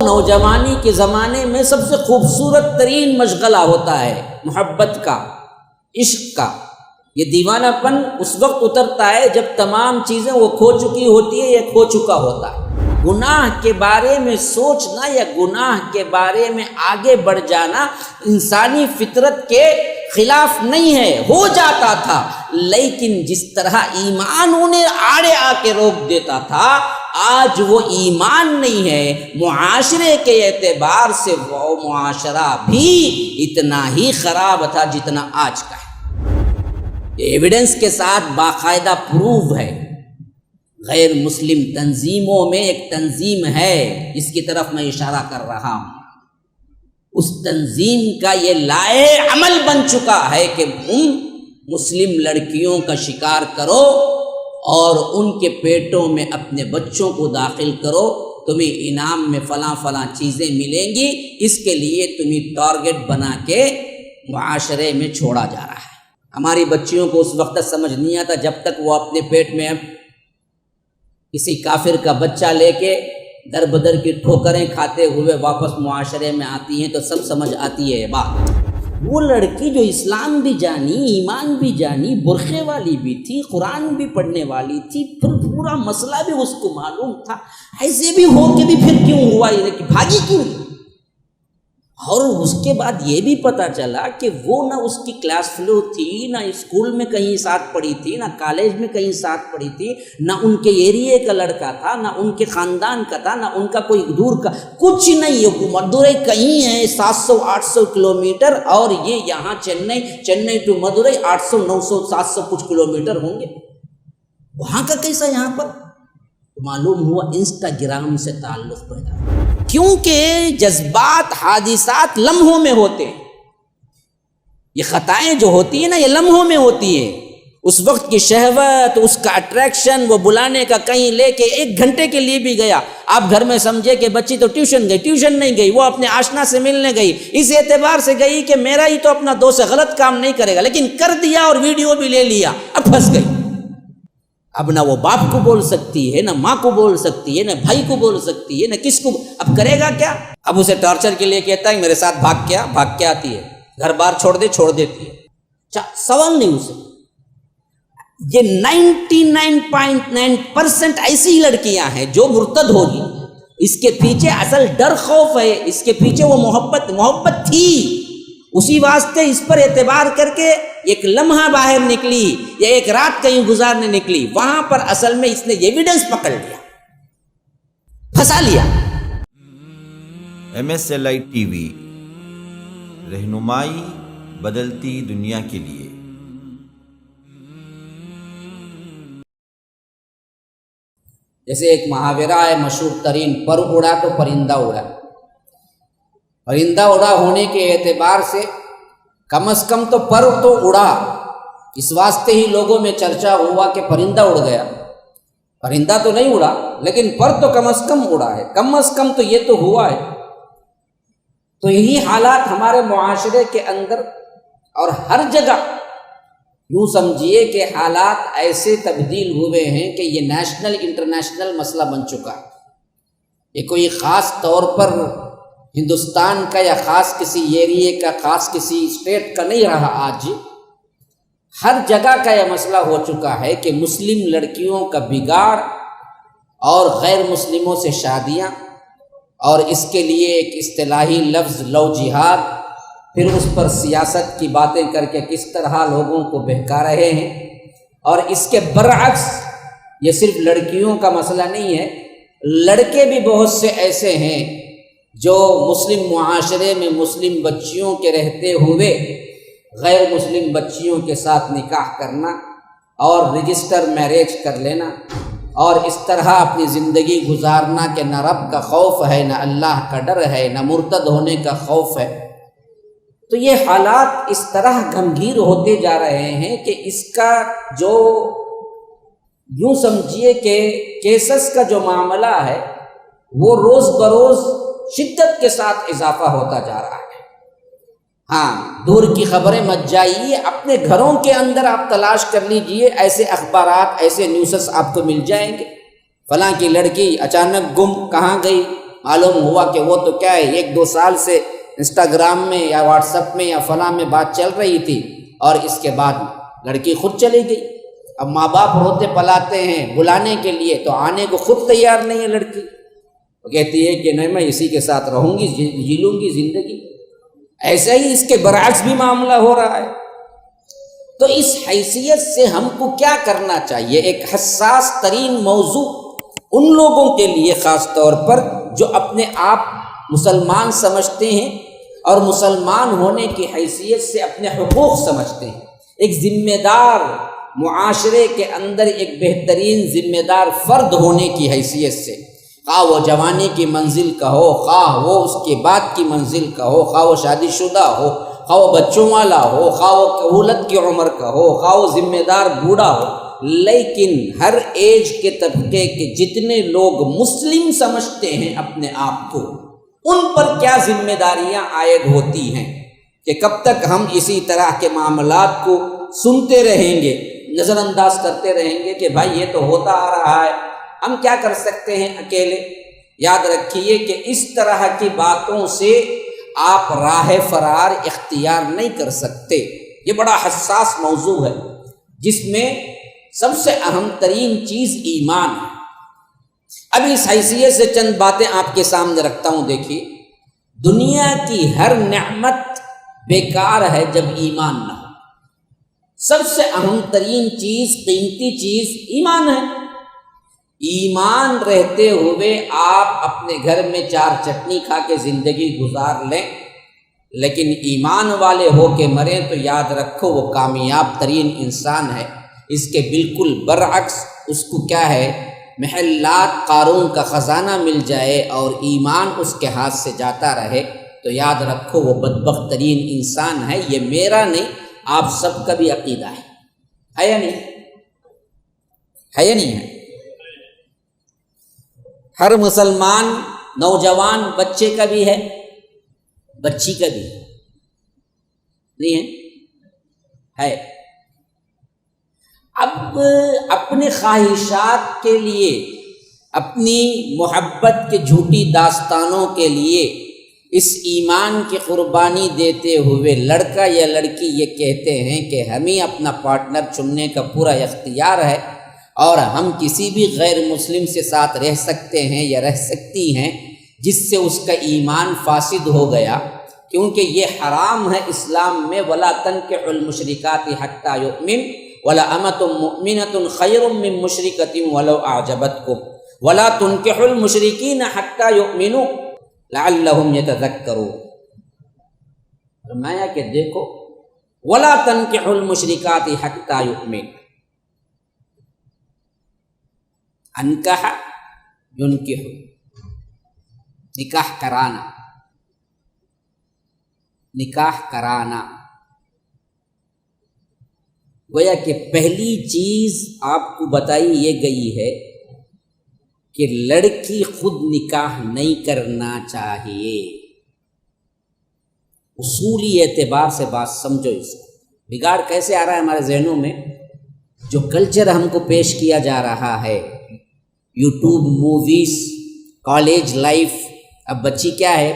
نوجوانی کے زمانے میں سب سے خوبصورت ترین مشغلہ ہوتا ہے محبت کا، عشق کا۔ یہ دیوانہ پن اس وقت اترتا ہے جب تمام چیزیں وہ کھو چکی ہوتی ہے یا کھو چکا ہوتا ہے۔ گناہ کے بارے میں سوچنا یا گناہ کے بارے میں آگے بڑھ جانا انسانی فطرت کے خلاف نہیں ہے، ہو جاتا تھا، لیکن جس طرح ایمان انہیں آڑے آ کے روک دیتا تھا، آج وہ ایمان نہیں ہے۔ معاشرے کے اعتبار سے وہ معاشرہ بھی اتنا ہی خراب تھا جتنا آج کا ہے۔ یہ ایویڈنس کے ساتھ باقاعدہ پروف ہے۔ غیر مسلم تنظیموں میں ایک تنظیم ہے جس کی طرف میں اشارہ کر رہا ہوں، اس تنظیم کا یہ لائے عمل بن چکا ہے کہ تم مسلم لڑکیوں کا شکار کرو اور ان کے پیٹوں میں اپنے بچوں کو داخل کرو، تمہیں انعام میں فلاں فلاں چیزیں ملیں گی، اس کے لیے تمہیں ٹارگٹ بنا کے معاشرے میں چھوڑا جا رہا ہے۔ ہماری بچیوں کو اس وقت سمجھ نہیں آتا جب تک وہ اپنے پیٹ میں کسی کافر کا بچہ لے کے در بدر کی ٹھوکریں کھاتے ہوئے واپس معاشرے میں آتی ہیں تو سب سمجھ آتی ہے بات۔ وہ لڑکی جو اسلام بھی جانی، ایمان بھی جانی، برقعے والی بھی تھی، قرآن بھی پڑھنے والی تھی، پھر پورا مسئلہ بھی اس کو معلوم تھا، ایسے بھی ہو کے بھی پھر کیوں ہوا یہ کہ بھاگی کیوں؟ اور اس کے بعد یہ بھی پتا چلا کہ وہ نہ اس کی کلاس فیلو تھی، نہ اسکول میں کہیں ساتھ پڑھی تھی، نہ کالج میں کہیں ساتھ پڑھی تھی، نہ ان کے ایریے کا لڑکا تھا، نہ ان کے خاندان کا تھا، نہ ان کا کوئی دور کا، کچھ نہیں۔ مدورئی کہیں ہے 700-800 کلومیٹر، اور یہ یہاں چنئی ٹو مدورئی 800-900-700 کچھ کلومیٹر ہوں گے۔ وہاں کا کیسا یہاں پر؟ معلوم ہوا انسٹاگرام سے تعلق پیدا، کیونکہ جذبات، حادثات لمحوں میں ہوتے ہیں۔ یہ خطائیں جو ہوتی ہیں نا، یہ لمحوں میں ہوتی ہیں۔ اس وقت کی شہوت، اس کا اٹریکشن، وہ بلانے کا کہیں لے کے 1 گھنٹے کے لیے بھی گیا، آپ گھر میں سمجھے کہ بچی تو ٹیوشن گئی، ٹیوشن نہیں گئی، وہ اپنے آشنا سے ملنے گئی، اس اعتبار سے گئی کہ میرا ہی تو اپنا دوست غلط کام نہیں کرے گا، لیکن کر دیا اور ویڈیو بھی لے لیا، اب پھنس گئی۔ اب نہ وہ باپ کو بول سکتی ہے، نہ ماں کو بول سکتی ہے، نہ بھائی کو بول سکتی ہے، نہ کس کو، اب کرے گا کیا؟ اب اسے ٹارچر کے لیے کہتا ہے میرے ساتھ بھاگ کے آتی ہے، گھر بار چھوڑ دیتی ہے۔ سوال نہیں اسے۔ یہ 99.9% ایسی لڑکیاں ہیں جو مرتد ہوگی، اس کے پیچھے اصل ڈر خوف ہے، اس کے پیچھے وہ محبت تھی، اسی واسطے اس پر اعتبار کر کے ایک لمحہ باہر نکلی یا ایک رات کہیں گزارنے نکلی، وہاں پر اصل میں اس نے ایویڈنس پکڑ لیا، پھنسا لیا۔ MSLI TV، رہنمائی بدلتی دنیا کے لیے۔ جیسے ایک محاورہ ہے مشہور ترین، پر اڑا تو پرندہ اڑا۔ پرندہ اڑا ہونے کے اعتبار سے کم از کم تو پر تو اڑا، اس واسطے ہی لوگوں میں چرچا ہوا کہ پرندہ اڑ گیا۔ پرندہ تو نہیں اڑا لیکن پر تو کم از کم اڑا ہے، کم از کم تو یہ تو ہوا ہے۔ تو یہی حالات ہمارے معاشرے کے اندر اور ہر جگہ، یوں سمجھیے کہ حالات ایسے تبدیل ہوئے ہیں کہ یہ نیشنل انٹرنیشنل مسئلہ بن چکا ہے۔ یہ کوئی خاص طور پر ہندوستان کا یا خاص کسی ایریے کا، خاص کسی اسٹیٹ کا نہیں رہا، آج ہر جگہ کا یہ مسئلہ ہو چکا ہے کہ مسلم لڑکیوں کا بگاڑ اور غیر مسلموں سے شادیاں، اور اس کے لیے ایک اصطلاحی لفظ لو جہاد، پھر اس پر سیاست کی باتیں کر کے کس طرح لوگوں کو بہکا رہے ہیں۔ اور اس کے برعکس یہ صرف لڑکیوں کا مسئلہ نہیں ہے، لڑکے بھی بہت سے ایسے ہیں جو مسلم معاشرے میں مسلم بچیوں کے رہتے ہوئے غیر مسلم بچیوں کے ساتھ نکاح کرنا اور رجسٹر میرج کر لینا، اور اس طرح اپنی زندگی گزارنا کہ نہ رب کا خوف ہے، نہ اللہ کا ڈر ہے، نہ مرتد ہونے کا خوف ہے۔ تو یہ حالات اس طرح گمگیر ہوتے جا رہے ہیں کہ اس کا جو یوں سمجھیے کہ کیسز کا جو معاملہ ہے وہ روز بروز شدت کے ساتھ اضافہ ہوتا جا رہا ہے۔ ہاں، دور کی خبریں مت جائیے، اپنے گھروں کے اندر آپ تلاش کر لیجئے، ایسے اخبارات، ایسے نیوزز آپ کو مل جائیں گے۔ فلاں کی لڑکی اچانک گم، کہاں گئی؟ معلوم ہوا کہ وہ تو کیا ہے 1-2 سال سے انسٹاگرام میں یا واٹس ایپ میں یا فلاں میں بات چل رہی تھی اور اس کے بعد لڑکی خود چلی گئی۔ اب ماں باپ روتے پلاتے ہیں بلانے کے لیے تو آنے کو خود تیار نہیں ہے لڑکی، وہ کہتی ہے کہ نہیں میں اسی کے ساتھ رہوں گی، جی لوں گی زندگی۔ ایسا ہی اس کے برعکس بھی معاملہ ہو رہا ہے۔ تو اس حیثیت سے ہم کو کیا کرنا چاہیے؟ ایک حساس ترین موضوع ان لوگوں کے لیے خاص طور پر جو اپنے آپ مسلمان سمجھتے ہیں اور مسلمان ہونے کی حیثیت سے اپنے حقوق سمجھتے ہیں، ایک ذمہ دار معاشرے کے اندر ایک بہترین ذمہ دار فرد ہونے کی حیثیت سے، خواہ وہ جوانی کی منزل کا ہو، خواہ وہ اس کے بعد کی منزل کا ہو، خواہ وہ شادی شدہ ہو، خواہ وہ بچوں والا ہو، خواہ وہ کہولت کی عمر کا ہو، خواہ وہ ذمہ دار بوڑھا ہو، لیکن ہر ایج کے طبقے کے جتنے لوگ مسلم سمجھتے ہیں اپنے آپ کو، ان پر کیا ذمہ داریاں عائد ہوتی ہیں کہ کب تک ہم اسی طرح کے معاملات کو سنتے رہیں گے، نظر انداز کرتے رہیں گے کہ بھائی یہ تو ہوتا آ رہا ہے، ہم کیا کر سکتے ہیں اکیلے؟ یاد رکھیے کہ اس طرح کی باتوں سے آپ راہ فرار اختیار نہیں کر سکتے۔ یہ بڑا حساس موضوع ہے جس میں سب سے اہم ترین چیز ایمان ہے۔ اب اس حیثیت سے چند باتیں آپ کے سامنے رکھتا ہوں۔ دیکھیے، دنیا کی ہر نعمت بیکار ہے جب ایمان نہ ہو۔ سب سے اہم ترین چیز، قیمتی چیز ایمان ہے۔ ایمان رہتے ہوئے آپ اپنے گھر میں 4 چٹنی کھا کے زندگی گزار لیں، لیکن ایمان والے ہو کے مریں تو یاد رکھو وہ کامیاب ترین انسان ہے۔ اس کے بالکل برعکس اس کو کیا ہے، محلات قارون کا خزانہ مل جائے اور ایمان اس کے ہاتھ سے جاتا رہے تو یاد رکھو وہ بدبخت ترین انسان ہے۔ یہ میرا نہیں، آپ سب کا بھی عقیدہ ہے یا نہیں؟ ہے یا نہیں ہے؟ ہر مسلمان نوجوان بچے کا بھی ہے، بچی کا بھی ہے، نہیں ہے؟ اب اپنے خواہشات کے لیے، اپنی محبت کے جھوٹی داستانوں کے لیے اس ایمان کی قربانی دیتے ہوئے لڑکا یا لڑکی یہ کہتے ہیں کہ ہمیں اپنا پارٹنر چننے کا پورا اختیار ہے اور ہم کسی بھی غیر مسلم سے ساتھ رہ سکتے ہیں یا رہ سکتی ہیں، جس سے اس کا ایمان فاسد ہو گیا، کیونکہ یہ حرام ہے اسلام میں۔ وَلَا تَنكِحُوا الْمُشْرِكَاتِ حَتَّى يُؤْمِنْ وَلَأَمَةٌ مُؤْمِنَةٌ خَيْرٌ مِّن مُّشْرِكَةٍ وَلَوْ أَعْجَبَتْكُمْ وَلَا تُنكِحُوا الْمُشْرِكِينَ حَتَّى يُؤْمِنُوا لَعَلَّهُمْ يَتَذَكَّرُونَ۔ فرمایا کہ دیکھو، وَلَا تَنكِحُوا الْمُشْرِكَاتِ حَتَّى يُؤْمِنْ، انکح ینکح، نکاح کرانا، نکاح کرانا، گویا کہ پہلی چیز آپ کو بتائی یہ گئی ہے کہ لڑکی خود نکاح نہیں کرنا چاہیے۔ اصولی اعتبار سے بات سمجھو۔ اس کو بگاڑ کیسے آ رہا ہے ہمارے ذہنوں میں؟ جو کلچر ہم کو پیش کیا جا رہا ہے، یوٹیوب، موویز، کالج لائف۔ اب بچی کیا ہے،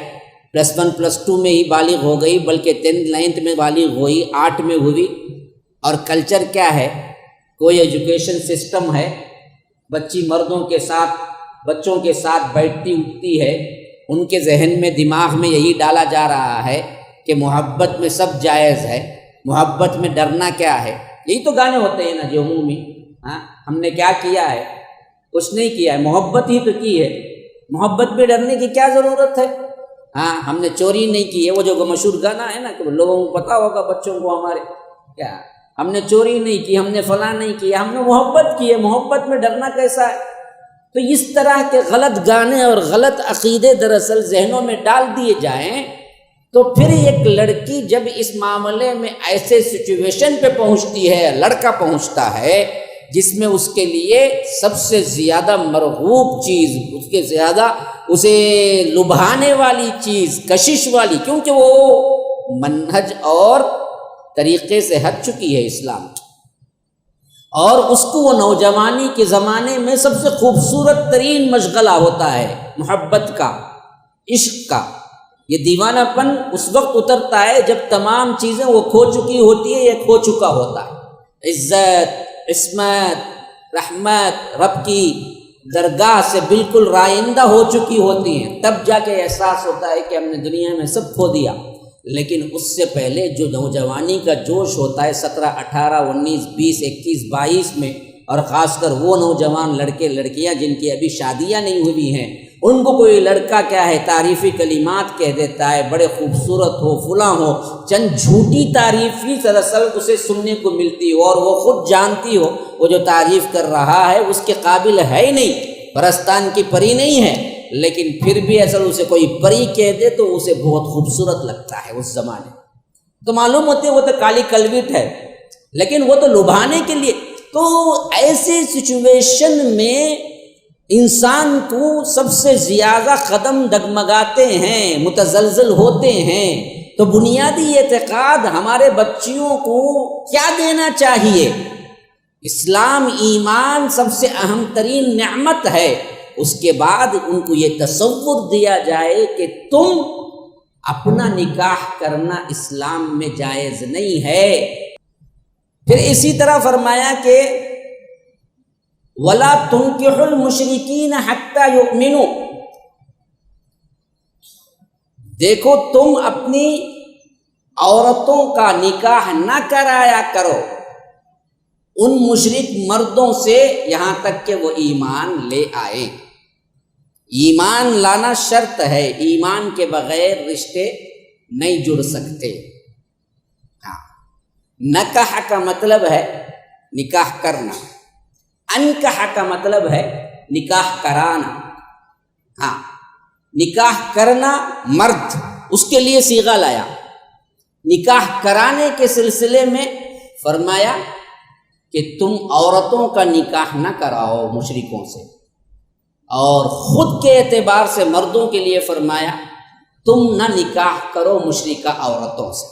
+1 +2 میں ہی بالغ ہو گئی، بلکہ 10th 9th میں بالغ ہوئی، 8 میں ہوئی، اور کلچر کیا ہے، کوئی ایجوکیشن سسٹم ہے، بچی مردوں کے ساتھ، بچوں کے ساتھ بیٹھتی اٹھتی ہے، ان کے ذہن میں، دماغ میں یہی ڈالا جا رہا ہے کہ محبت میں سب جائز ہے، محبت میں ڈرنا کیا ہے۔ یہی تو گانے ہوتے ہیں نا جی عمومی، ہم نے کیا کیا ہے، کچھ نہیں کیا ہے، محبت ہی تو کی ہے، محبت میں ڈرنے کی کیا ضرورت ہے؟ ہم نے چوری نہیں کی ہے، وہ جو مشہور گانا ہے نا کہ لوگوں کو پتا ہوگا، بچوں کو ہمارے، کیا ہم نے چوری نہیں کی، ہم نے فلاں نہیں کیا، ہم نے محبت کی ہے، محبت میں ڈرنا کیسا ہے؟ تو اس طرح کے غلط گانے اور غلط عقیدے دراصل ذہنوں میں ڈال دیے جائیں تو پھر ایک لڑکی جب اس معاملے میں ایسے سچویشن پہ پہنچتی ہے، لڑکا پہنچتا ہے جس میں اس کے لیے سب سے زیادہ مرغوب چیز، اس کے زیادہ اسے لبھانے والی چیز، کشش والی، کیونکہ وہ منہج اور طریقے سے ہٹ چکی ہے اسلام کی، اور اس کو وہ نوجوانی کے زمانے میں سب سے خوبصورت ترین مشغلہ ہوتا ہے محبت کا، عشق کا یہ دیوانہ پن اس وقت اترتا ہے جب تمام چیزیں وہ کھو چکی ہوتی ہے یا کھو چکا ہوتا ہے۔ عزت، عصمت، رحمت رب کی درگاہ سے بالکل رائندہ ہو چکی ہوتی ہیں، تب جا کے احساس ہوتا ہے کہ ہم نے دنیا میں سب کھو دیا۔ لیکن اس سے پہلے جو نوجوانی کا جوش ہوتا ہے 17، 18، 19، 20، 21، 22 میں، اور خاص کر وہ نوجوان لڑکے لڑکیاں جن کی ابھی شادیاں نہیں ہوئی ہیں، ان کو کوئی لڑکا کیا ہے تعریفی کلمات کہہ دیتا ہے، بڑے خوبصورت ہو، فلاں ہو، چند جھوٹی تعریفی دراصل اسے سننے کو ملتی ہو، اور وہ خود جانتی ہو وہ جو تعریف کر رہا ہے اس کے قابل ہے ہی نہیں، پرستان کی پری نہیں ہے، لیکن پھر بھی اصل اسے کوئی پری کہہ دے تو اسے بہت خوبصورت لگتا ہے اس زمانے۔ تو معلوم ہوتے وہ تو کالی کلوٹ ہے، لیکن وہ تو لبھانے کے لیے۔ تو ایسے سچویشن میں انسان کو سب سے زیادہ قدم ڈگمگاتے ہیں، متزلزل ہوتے ہیں۔ تو بنیادی اعتقاد ہمارے بچیوں کو کیا دینا چاہیے؟ اسلام، ایمان سب سے اہم ترین نعمت ہے۔ اس کے بعد ان کو یہ تصور دیا جائے کہ تم اپنا نکاح کرنا اسلام میں جائز نہیں ہے۔ پھر اسی طرح فرمایا کہ وَلَا تُنْكِحُوا الْمُشْرِكِينَ حَتَّى يُؤْمِنُوا، دیکھو تم اپنی عورتوں کا نکاح نہ کرایا کرو ان مشرک مردوں سے یہاں تک کہ وہ ایمان لے آئے۔ ایمان لانا شرط ہے، ایمان کے بغیر رشتے نہیں جڑ سکتے۔ ہاں، نکاح کا مطلب ہے نکاح کرنا، انکح کا مطلب ہے نکاح کرانا۔ ہاں، نکاح کرنا مرد، اس کے لیے صیغہ لایا۔ نکاح کرانے کے سلسلے میں فرمایا کہ تم عورتوں کا نکاح نہ کراؤ مشرکوں سے، اور خود کے اعتبار سے مردوں کے لیے فرمایا تم نہ نکاح کرو مشرکہ عورتوں سے۔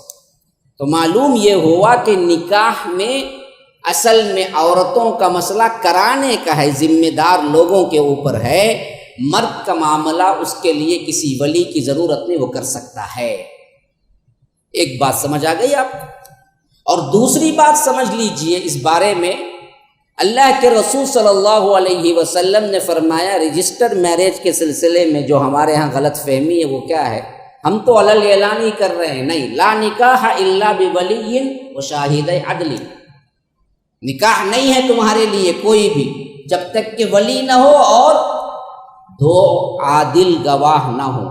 تو معلوم یہ ہوا کہ نکاح میں اصل میں عورتوں کا مسئلہ کرانے کا ہے، ذمہ دار لوگوں کے اوپر ہے۔ مرد کا معاملہ اس کے لیے کسی ولی کی ضرورت نہیں، وہ کر سکتا ہے۔ ایک بات سمجھ آ گئی آپ کو؟ اور دوسری بات سمجھ لیجئے اس بارے میں، اللہ کے رسول صلی اللہ علیہ وسلم نے فرمایا رجسٹرڈ میرج کے سلسلے میں جو ہمارے ہاں غلط فہمی ہے وہ کیا ہے؟ ہم تو علل اعلان ہی کر رہے ہیں، نہیں، لا نکاح الا بولی و شاہد عدل، نکاح نہیں ہے تمہارے لیے کوئی بھی جب تک کہ ولی نہ ہو اور دو عادل گواہ نہ ہو۔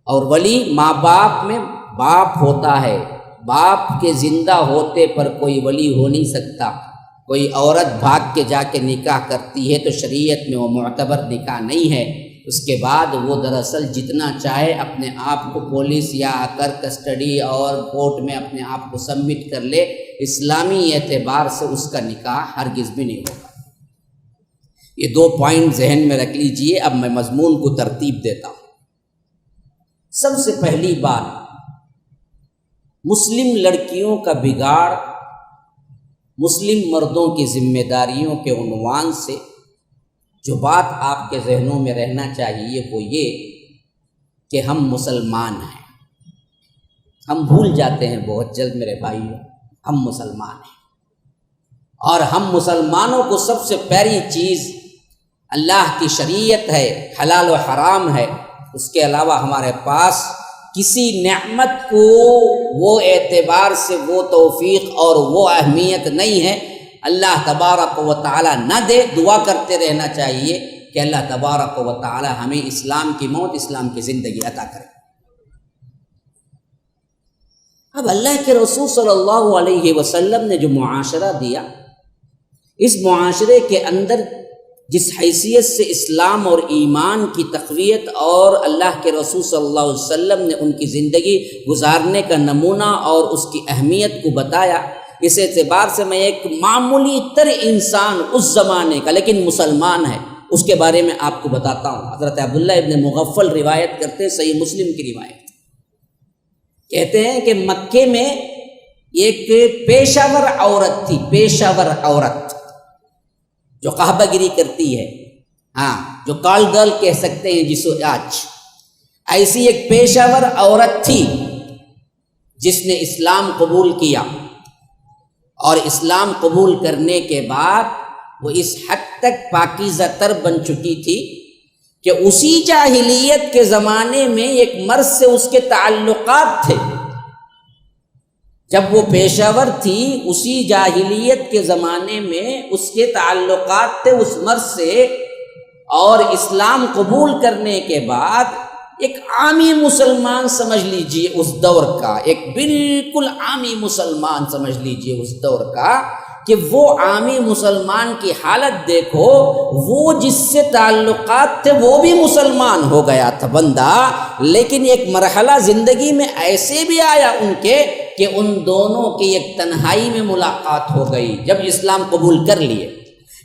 اور ولی ماں باپ میں باپ ہوتا ہے، باپ کے زندہ ہوتے پر کوئی ولی ہو نہیں سکتا۔ کوئی عورت بھاگ کے جا کے نکاح کرتی ہے تو شریعت میں وہ معتبر نکاح نہیں ہے۔ اس کے بعد وہ دراصل جتنا چاہے اپنے آپ کو پولیس یا آ کر کسٹڈی اور کورٹ میں اپنے آپ کو سبمٹ کر لے، اسلامی اعتبار سے اس کا نکاح ہرگز بھی نہیں ہوگا۔ یہ دو پوائنٹ ذہن میں رکھ لیجئے۔ اب میں مضمون کو ترتیب دیتا ہوں۔ سب سے پہلی بات، مسلم لڑکیوں کا بگاڑ مسلم مردوں کی ذمہ داریوں کے عنوان سے جو بات آپ کے ذہنوں میں رہنا چاہیے وہ یہ کہ ہم مسلمان ہیں۔ ہم بھول جاتے ہیں بہت جلد میرے بھائیوں، ہم مسلمان ہیں، اور ہم مسلمانوں کو سب سے پہلی چیز اللہ کی شریعت ہے، حلال و حرام ہے۔ اس کے علاوہ ہمارے پاس کسی نعمت کو وہ اعتبار سے وہ توفیق اور وہ اہمیت نہیں ہے۔ اللہ تبارک و تعالی نہ دے، دعا کرتے رہنا چاہیے کہ اللہ تبارک و تعالی ہمیں اسلام کی موت، اسلام کی زندگی عطا کرے۔ اب اللہ کے رسول صلی اللہ علیہ وسلم نے جو معاشرہ دیا، اس معاشرے کے اندر جس حیثیت سے اسلام اور ایمان کی تقویت اور اللہ کے رسول صلی اللہ علیہ وسلم نے ان کی زندگی گزارنے کا نمونہ اور اس کی اہمیت کو بتایا، اس اعتبار سے میں ایک معمولی تر انسان اس زمانے کا لیکن مسلمان ہے، اس کے بارے میں آپ کو بتاتا ہوں۔ حضرت عبداللہ ابن مغفل روایت کرتے ہیں، صحیح مسلم کی روایت، کہتے ہیں کہ مکے میں ایک پیشہ ور عورت تھی، پیشہ ور عورت جو قحبہ گیری کرتی ہے، ہاں، جو کال گرل کہہ سکتے ہیں جسو آج، ایسی ایک پیشہ ور عورت تھی جس نے اسلام قبول کیا، اور اسلام قبول کرنے کے بعد وہ اس حد تک پاکیزہ تر بن چکی تھی کہ اسی جاہلیت کے زمانے میں ایک مرد سے اس کے تعلقات تھے۔ جب وہ پیشہ ور تھی اسی جاہلیت کے زمانے میں اس کے تعلقات تھے اس مرد سے، اور اسلام قبول کرنے کے بعد ایک عامی مسلمان سمجھ لیجئے اس دور کا، ایک بالکل عامی مسلمان سمجھ لیجئے اس دور کا، کہ وہ عامی مسلمان کی حالت دیکھو، وہ جس سے تعلقات تھے وہ بھی مسلمان ہو گیا تھا بندہ، لیکن ایک مرحلہ زندگی میں ایسے بھی آیا ان کے کہ ان دونوں کی ایک تنہائی میں ملاقات ہو گئی جب اسلام قبول کر لیے۔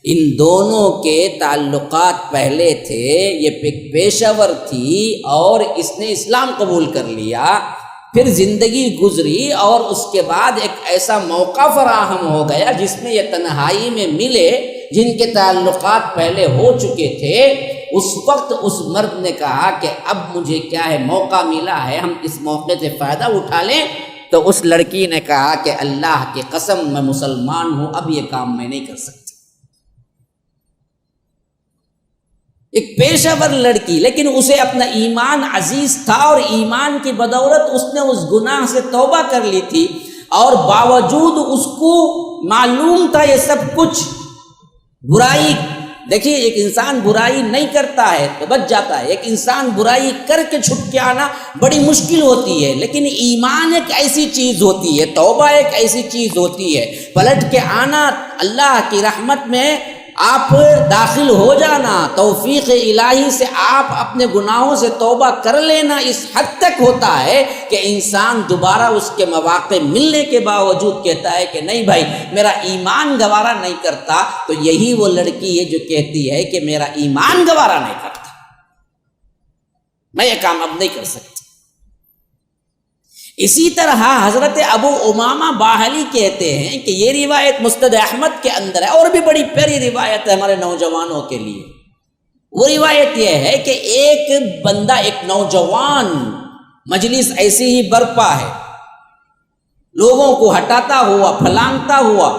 ان دونوں کے تعلقات پہلے تھے، یہ پیشہ ور تھی اور اس نے اسلام قبول کر لیا، پھر زندگی گزری اور اس کے بعد ایک ایسا موقع فراہم ہو گیا جس میں یہ تنہائی میں ملے جن کے تعلقات پہلے ہو چکے تھے۔ اس وقت اس مرد نے کہا کہ اب مجھے کیا ہے، موقع ملا ہے، ہم اس موقع سے فائدہ اٹھا لیں۔ تو اس لڑکی نے کہا کہ اللہ کی قسم میں مسلمان ہوں، اب یہ کام میں نہیں کر سکتی۔ ایک پیشہ ور لڑکی، لیکن اسے اپنا ایمان عزیز تھا اور ایمان کی بدولت اس نے اس گناہ سے توبہ کر لی تھی، اور باوجود اس کو معلوم تھا یہ سب کچھ برائی۔ دیکھیے ایک انسان برائی نہیں کرتا ہے تو بچ جاتا ہے، ایک انسان برائی کر کے چھٹ کے آنا بڑی مشکل ہوتی ہے، لیکن ایمان ایک ایسی چیز ہوتی ہے، توبہ ایک ایسی چیز ہوتی ہے، پلٹ کے آنا، اللہ کی رحمت میں آپ داخل ہو جانا، توفیق الہی سے آپ اپنے گناہوں سے توبہ کر لینا اس حد تک ہوتا ہے کہ انسان دوبارہ اس کے مواقع ملنے کے باوجود کہتا ہے کہ نہیں بھائی میرا ایمان گوارا نہیں کرتا۔ تو یہی وہ لڑکی ہے جو کہتی ہے کہ میرا ایمان گوارا نہیں کرتا، میں یہ کام اب نہیں کر سکتی۔ اسی طرح حضرت ابو امامہ باہلی کہتے ہیں کہ یہ روایت مسند احمد کے اندر ہے، اور بھی بڑی پیاری روایت ہے ہمارے نوجوانوں کے لیے۔ وہ روایت یہ ہے کہ ایک بندہ، ایک نوجوان، مجلس ایسی ہی برپا ہے، لوگوں کو ہٹاتا ہوا پھلانگتا ہوا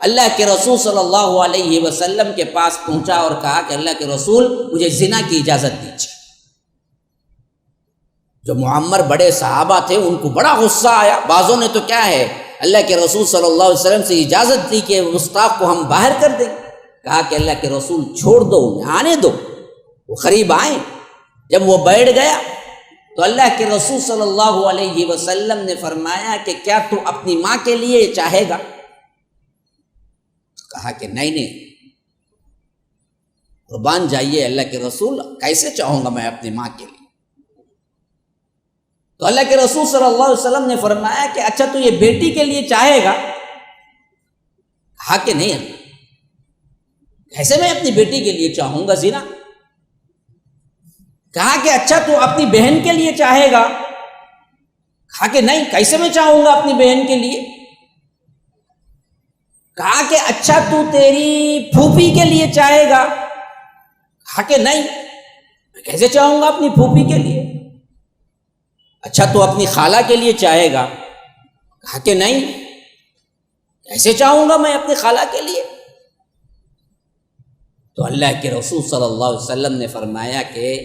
اللہ کے رسول صلی اللہ علیہ وسلم کے پاس پہنچا اور کہا کہ اللہ کے رسول مجھے زنا کی اجازت دیجیے۔ جو معمر بڑے صحابہ تھے ان کو بڑا غصہ آیا، بعضوں نے تو کیا ہے اللہ کے رسول صلی اللہ علیہ وسلم سے اجازت دی کہ مستاق کو ہم باہر کر دیں۔ کہا کہ اللہ کے رسول چھوڑ دو انہیں، آنے دو، وہ قریب آئیں۔ جب وہ بیٹھ گیا تو اللہ کے رسول صلی اللہ علیہ وسلم نے فرمایا کہ کیا تو اپنی ماں کے لیے چاہے گا؟ کہا کہ نہیں، قربان جائیے اللہ کے رسول، کیسے چاہوں گا میں اپنی ماں کے لیے؟ تو اللہ کے رسول صلی اللہ علیہ وسلم نے فرمایا کہ اچھا تو یہ بیٹی کے لیے چاہے گا؟ کہا کہ نہیں، کیسے میں اپنی بیٹی کے لیے چاہوں گا زنا؟ کہا کہ اچھا تو اپنی بہن کے لیے چاہے گا؟ کہا کہ نہیں، کیسے میں چاہوں گا اپنی بہن کے لیے؟ کہا کہ اچھا تو تیری پھوپھی کے لیے چاہے گا؟ کہا کہ نہیں، میں کیسے چاہوں گا اپنی پھوپھی کے لیے؟ اچھا تو اپنی خالہ کے لیے چاہے گا؟ کہا کہ نہیں، کیسے چاہوں گا میں اپنی خالہ کے لیے؟ تو اللہ کے رسول صلی اللہ علیہ وسلم نے فرمایا کہ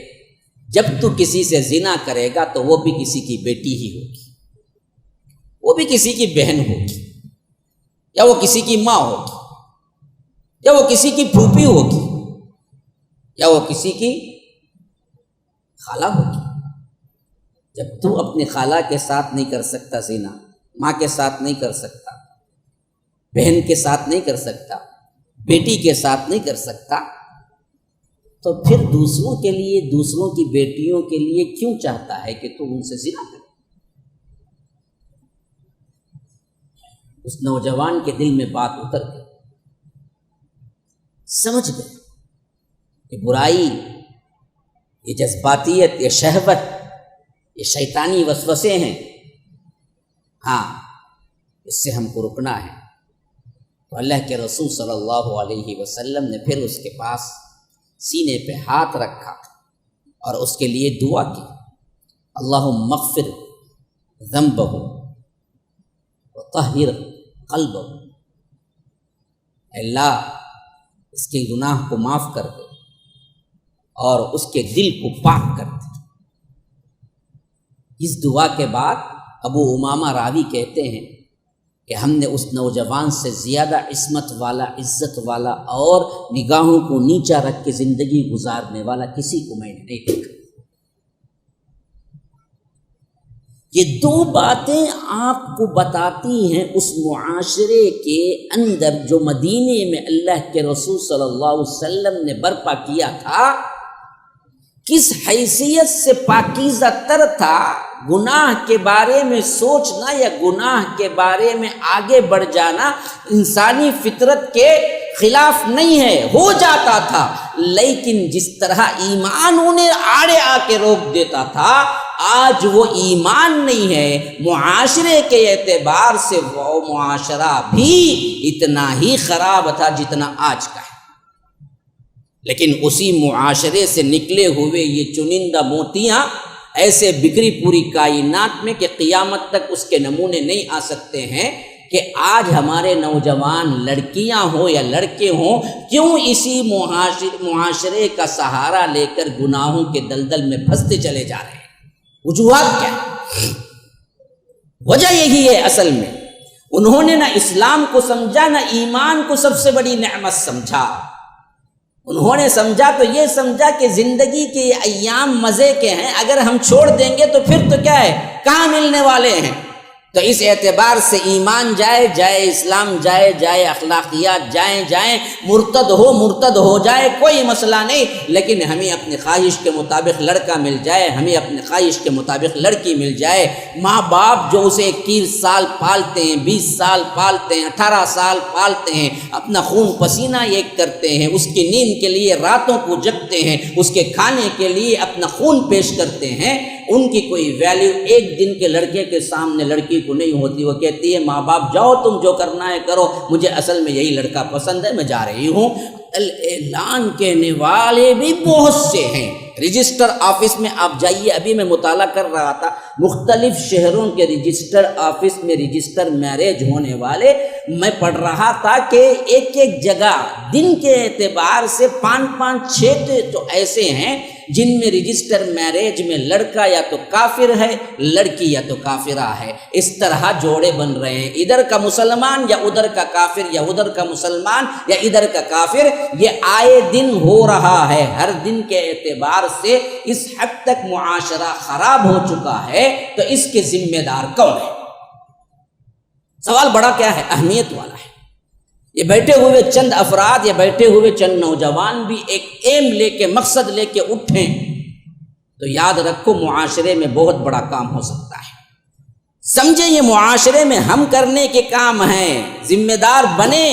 جب تو کسی سے زنا کرے گا تو وہ بھی کسی کی بیٹی ہی ہوگی، وہ بھی کسی کی بہن ہوگی، یا وہ کسی کی ماں ہوگی، یا وہ کسی کی پھوپھی ہوگی، یا وہ کسی کی خالہ ہوگی۔ جب تو اپنی خالہ کے ساتھ نہیں کر سکتا زنا، ماں کے ساتھ نہیں کر سکتا، بہن کے ساتھ نہیں کر سکتا، بیٹی کے ساتھ نہیں کر سکتا، تو پھر دوسروں کے لیے، دوسروں کی بیٹیوں کے لیے کیوں چاہتا ہے کہ تو ان سے زنا کرے؟ اس نوجوان کے دل میں بات اتر گئی، سمجھ گئے کہ برائی، یہ جذباتیت، یہ شہوت، یہ شیطانی وسوسے ہیں، ہاں اس سے ہم کو رکنا ہے۔ تو اللہ کے رسول صلی اللہ علیہ وسلم نے پھر اس کے پاس سینے پہ ہاتھ رکھا اور اس کے لیے دعا کی اللہم اغفر ذنبہ وطہر قلبہ، اللہ اس کے گناہ کو معاف کر دے اور اس کے دل کو پاک کر دے۔ اس دعا کے بعد ابو امامہ راوی کہتے ہیں کہ ہم نے اس نوجوان سے زیادہ عصمت والا، عزت والا اور نگاہوں کو نیچا رکھ کے زندگی گزارنے والا کسی کو میں نے نہیں دیکھا۔ یہ دو باتیں آپ کو بتاتی ہیں اس معاشرے کے اندر جو مدینے میں اللہ کے رسول صلی اللہ علیہ وسلم نے برپا کیا تھا، کس حیثیت سے پاکیزہ تر تھا۔ گناہ کے بارے میں سوچنا یا گناہ کے بارے میں آگے بڑھ جانا انسانی فطرت کے خلاف نہیں ہے، ہو جاتا تھا، لیکن جس طرح ایمان انہیں آڑے آ کے روک دیتا تھا، آج وہ ایمان نہیں ہے۔ معاشرے کے اعتبار سے وہ معاشرہ بھی اتنا ہی خراب تھا جتنا آج کا ہے، لیکن اسی معاشرے سے نکلے ہوئے یہ چنندہ موتیاں ایسے بکھری پوری کائنات میں کہ قیامت تک اس کے نمونے نہیں آ سکتے ہیں کہ آج ہمارے نوجوان لڑکیاں ہوں یا لڑکے ہوں کیوں اسی معاشرے کا سہارا لے کر گناہوں کے دلدل میں پھنستے چلے جا رہے ہیں۔ وجوہات کیا ہے؟ وجہ یہی ہے اصل میں انہوں نے نہ اسلام کو سمجھا، نہ ایمان کو سب سے بڑی نعمت سمجھا۔ انہوں نے سمجھا تو یہ سمجھا کہ زندگی کے یہ ایام مزے کے ہیں، اگر ہم چھوڑ دیں گے تو پھر تو کیا ہے، کہاں ملنے والے ہیں۔ تو اس اعتبار سے ایمان جائے جائے، اسلام جائے جائے، اخلاقیات جائیں، مرتد ہو جائے، کوئی مسئلہ نہیں، لیکن ہمیں اپنی خواہش کے مطابق لڑکا مل جائے، ہمیں اپنی خواہش کے مطابق لڑکی مل جائے۔ ماں باپ جو اسے 21 سال پالتے ہیں، 20 سال پالتے ہیں، 18 سال پالتے ہیں، اپنا خون پسینہ ایک کرتے ہیں، اس کی نیند کے لیے راتوں کو جگتے ہیں، اس کے کھانے کے لیے اپنا خون پیش کرتے ہیں، ان کی کوئی ویلیو ایک دن کے لڑکے کے سامنے لڑکی کو نہیں ہوتی۔ وہ کہتی ہے ماں باپ جاؤ تم جو کرنا ہے کرو، مجھے اصل میں یہی لڑکا پسند ہے، میں جا رہی ہوں۔ اعلان کہنے والے بھی بہت سے ہیں۔ رجسٹر آفس میں آپ جائیے، ابھی میں مطالعہ کر رہا تھا مختلف شہروں کے رجسٹر آفس میں رجسٹر میرج ہونے والے، میں پڑھ رہا تھا کہ ایک جگہ دن کے اعتبار سے 5-6 تو ایسے ہیں جن میں رجسٹر میرج میں لڑکا یا تو کافر ہے، لڑکی یا تو کافرہ ہے، اس طرح جوڑے بن رہے ہیں، ادھر کا مسلمان یا ادھر کا کافر، یا ادھر کا مسلمان یا ادھر کا کافر، یہ آئے دن ہو رہا ہے۔ ہر دن کے اعتبار سے اس حد تک معاشرہ خراب ہو چکا ہے، تو اس کے ذمہ دار کون ہے؟ سوال بڑا کیا ہے، اہمیت والا ہے۔ یہ بیٹھے ہوئے چند افراد، یہ بیٹھے ہوئے چند نوجوان بھی ایک ایم لے کے، مقصد لے کے اٹھیں تو یاد رکھو معاشرے میں بہت بڑا کام ہو سکتا ہے۔ سمجھے یہ معاشرے میں ہم کرنے کے کام ہیں، ذمہ دار بنے،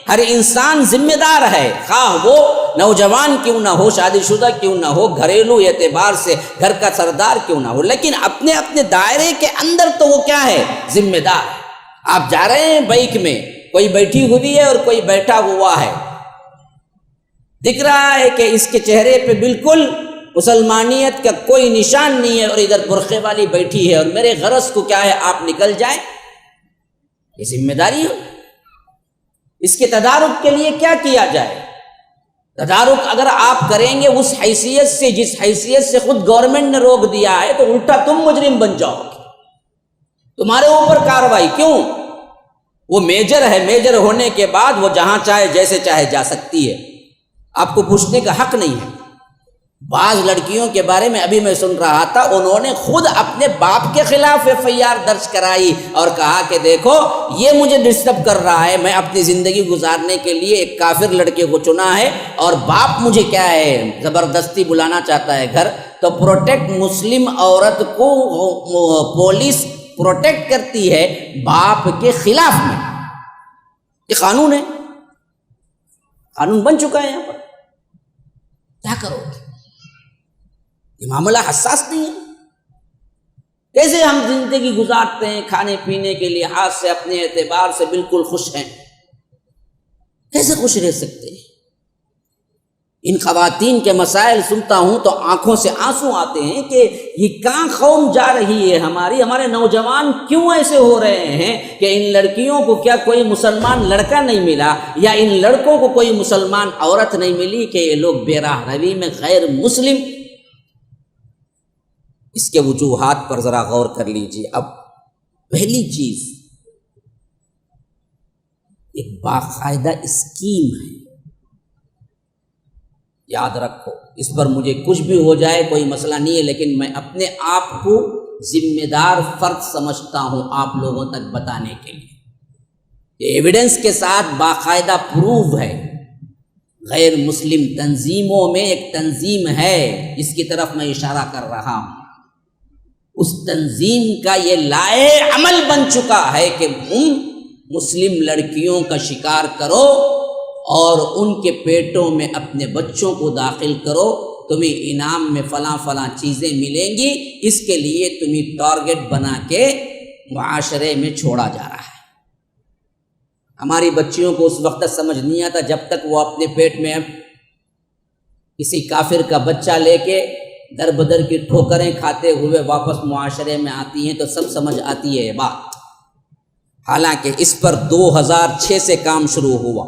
ہر انسان ذمہ دار ہے، خواہ وہ نوجوان کیوں نہ ہو، شادی شدہ کیوں نہ ہو، گھریلو اعتبار سے گھر کا سردار کیوں نہ ہو، لیکن اپنے اپنے دائرے کے اندر تو وہ کیا ہے، ذمہ دار ہے۔ آپ جا رہے ہیں بائک میں، کوئی بیٹھی ہوئی ہے اور کوئی بیٹھا ہوا ہے، دکھ رہا ہے کہ اس کے چہرے پہ بالکل مسلمانیت کا کوئی نشان نہیں ہے، اور ادھر برقعے والی بیٹھی ہے، اور میرے غرض کو کیا ہے آپ نکل جائیں، یہ ذمہ داری ہو۔ اس کے تدارک کے لیے کیا کیا جائے؟ تدارک اگر آپ کریں گے اس حیثیت سے جس حیثیت سے خود گورنمنٹ نے روک دیا ہے، تو الٹا تم مجرم بن جاؤ گے، تمہارے اوپر کارروائی۔ کیوں؟ وہ میجر ہے، میجر ہونے کے بعد وہ جہاں چاہے جیسے چاہے جا سکتی ہے، آپ کو پوچھنے کا حق نہیں ہے۔ بعض لڑکیوں کے بارے میں ابھی میں سن رہا تھا، انہوں نے خود اپنے باپ کے خلاف FIR درج کرائی اور کہا کہ دیکھو یہ مجھے ڈسٹرب کر رہا ہے، میں اپنی زندگی گزارنے کے لیے ایک کافر لڑکے کو چنا ہے، اور باپ مجھے کیا ہے زبردستی بلانا چاہتا ہے گھر، تو پروٹیکٹ مسلم عورت کو پولیس پروٹیکٹ کرتی ہے باپ کے خلاف میں۔ یہ قانون ہے، قانون بن چکا ہے یہاں پر، کیا کرو گے؟ یہ معاملہ حساس نہیں ہے؟ کیسے ہم زندگی گزارتے ہیں، کھانے پینے کے لحاظ سے اپنے اعتبار سے بالکل خوش ہیں، کیسے خوش رہ سکتے ہیں؟ ان خواتین کے مسائل سنتا ہوں تو آنکھوں سے آنسو آتے ہیں کہ یہ کہاں قوم جا رہی ہے ہمارے نوجوان کیوں ایسے ہو رہے ہیں کہ ان لڑکیوں کو کیا کوئی مسلمان لڑکا نہیں ملا یا ان لڑکوں کو کوئی مسلمان عورت نہیں ملی کہ یہ لوگ بے راہ روی میں غیر مسلم. اس کے وجوہات پر ذرا غور کر لیجیے. اب پہلی چیز ایک باقاعدہ اسکیم ہے، یاد رکھو. اس پر مجھے کچھ بھی ہو جائے کوئی مسئلہ نہیں ہے، لیکن میں اپنے آپ کو ذمہ دار فرد سمجھتا ہوں آپ لوگوں تک بتانے کے لیے. یہ ایویڈنس کے ساتھ باقاعدہ پروف ہے. غیر مسلم تنظیموں میں ایک تنظیم ہے جس کی طرف میں اشارہ کر رہا ہوں. اس تنظیم کا یہ لائے عمل بن چکا ہے کہ تم مسلم لڑکیوں کا شکار کرو اور ان کے پیٹوں میں اپنے بچوں کو داخل کرو، تمہیں انعام میں فلاں چیزیں ملیں گی. اس کے لیے تمہیں ٹارگٹ بنا کے معاشرے میں چھوڑا جا رہا ہے. ہماری بچیوں کو اس وقت سمجھ نہیں آتا جب تک وہ اپنے پیٹ میں کسی کافر کا بچہ لے کے در بدر کی ٹھوکریں کھاتے ہوئے واپس معاشرے میں آتی ہیں تو سب سمجھ آتی ہے یہ بات. حالانکہ اس پر 2006 سے کام شروع ہوا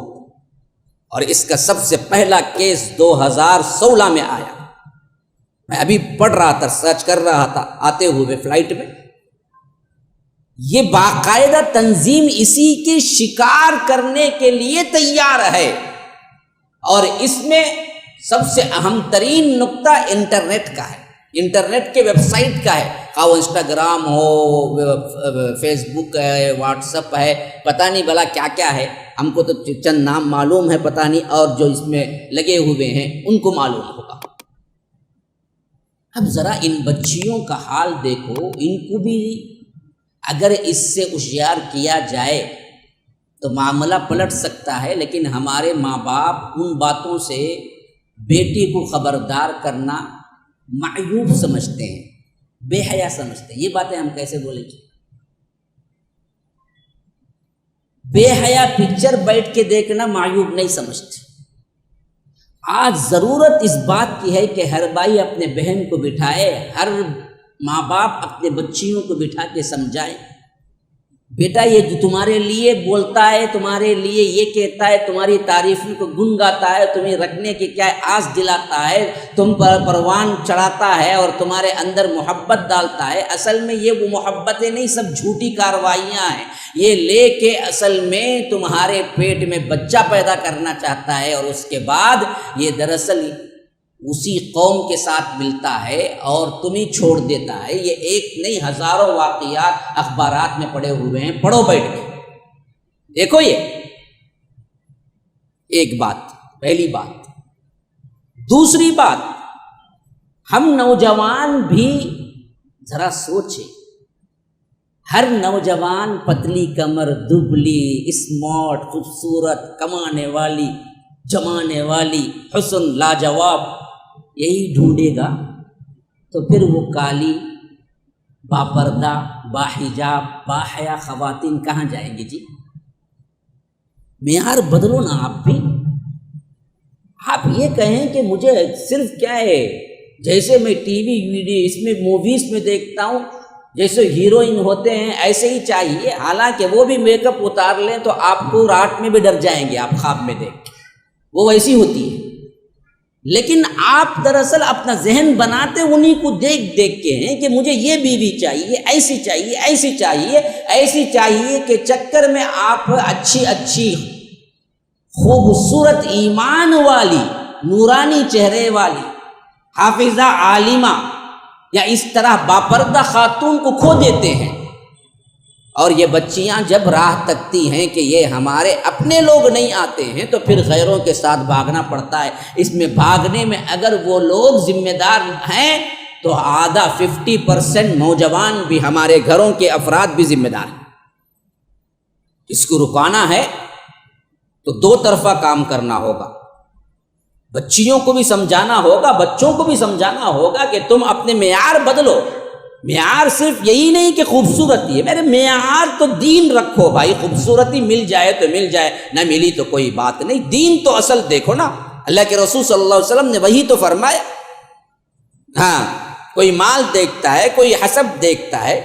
اور اس کا سب سے پہلا کیس 2016 میں آیا. میں ابھی پڑھ رہا تھا، سرچ کر رہا تھا آتے ہوئے فلائٹ میں. یہ باقاعدہ تنظیم اسی کے شکار کرنے کے لیے تیار ہے. اور اس میں سب سے اہم ترین نقطہ انٹرنیٹ کا ہے، انٹرنیٹ کے ویب سائٹ کا ہے. خواہ وہ انسٹاگرام ہو، فیس بک ہے، واٹس ایپ ہے، پتہ نہیں بھلا کیا کیا ہے. ہم کو تو چند نام معلوم ہے، پتہ نہیں، اور جو اس میں لگے ہوئے ہیں ان کو معلوم ہوگا. اب ذرا ان بچیوں کا حال دیکھو. ان کو بھی اگر اس سے ہوشیار کیا جائے تو معاملہ پلٹ سکتا ہے. لیکن ہمارے ماں باپ ان باتوں سے بیٹی کو خبردار کرنا معیوب سمجھتے ہیں، بے حیا سمجھتے ہیں. یہ باتیں ہم کیسے بولیں گے؟ بے حیا پکچر بیٹھ کے دیکھنا معیوب نہیں سمجھتے. آج ضرورت اس بات کی ہے کہ ہر بھائی اپنے بہن کو بٹھائے، ہر ماں باپ اپنے بچیوں کو بٹھا کے سمجھائے، بیٹا یہ جو تمہارے لیے بولتا ہے، تمہارے لیے یہ کہتا ہے، تمہاری تعریفوں کو گنگاتا ہے، تمہیں رکھنے کی کیا آس دلاتا ہے، تم پر پروان چڑھاتا ہے اور تمہارے اندر محبت ڈالتا ہے، اصل میں یہ وہ محبتیں نہیں، سب جھوٹی کارروائیاں ہیں. یہ لے کے اصل میں تمہارے پیٹ میں بچہ پیدا کرنا چاہتا ہے اور اس کے بعد یہ دراصل اسی قوم کے ساتھ ملتا ہے اور تمہیں چھوڑ دیتا ہے. یہ ایک نہیں ہزاروں واقعات اخبارات میں پڑے ہوئے ہیں، پڑھو بیٹھ کے دیکھو. یہ ایک بات، پہلی بات. دوسری بات، ہم نوجوان بھی ذرا سوچیں. ہر نوجوان پتلی کمر، دبلی، اسمارٹ، خوبصورت، کمانے والی، جمانے والی، حسن لاجواب یہی ڈھونڈے گا تو پھر وہ کالی، باپردہ، باحجاب، باحیا خواتین کہاں جائیں گی؟ جی معیار بدلو نا آپ بھی. آپ یہ کہیں کہ مجھے صرف کیا ہے، جیسے میں ٹی وی ویڈیو اس میں موویز میں دیکھتا ہوں جیسے ہیروئن ہوتے ہیں ایسے ہی چاہیے. حالانکہ وہ بھی میک اپ اتار لیں تو آپ کو رات میں بھی ڈر جائیں گے آپ خواب میں دیکھ کے، وہ ویسی ہوتی ہے. لیکن آپ دراصل اپنا ذہن بناتے انہی کو دیکھ دیکھ کے ہیں کہ مجھے یہ بیوی چاہیے، ایسی چاہیے، ایسی چاہیے، ایسی چاہیے کہ چکر میں آپ اچھی خوبصورت، ایمان والی، نورانی چہرے والی، حافظہ، عالمہ یا اس طرح باپردہ خاتون کو کھو دیتے ہیں. اور یہ بچیاں جب راہ تکتی ہیں کہ یہ ہمارے اپنے لوگ نہیں آتے ہیں تو پھر غیروں کے ساتھ بھاگنا پڑتا ہے. اس میں بھاگنے میں اگر وہ لوگ ذمہ دار ہیں تو آدھا 50% نوجوان بھی، ہمارے گھروں کے افراد بھی ذمہ دار ہیں. اس کو رکانا ہے تو دو طرفہ کام کرنا ہوگا. بچیوں کو بھی سمجھانا ہوگا، بچوں کو بھی سمجھانا ہوگا کہ تم اپنے معیار بدلو. معیار صرف یہی نہیں کہ خوبصورتی ہے، میرے معیار تو دین رکھو بھائی. خوبصورتی مل جائے تو مل جائے، نہ ملی تو کوئی بات نہیں، دین تو اصل دیکھو نا. اللہ کے رسول صلی اللہ علیہ وسلم نے وہی تو فرمایا. ہاں کوئی مال دیکھتا ہے, کوئی حسب دیکھتا ہے,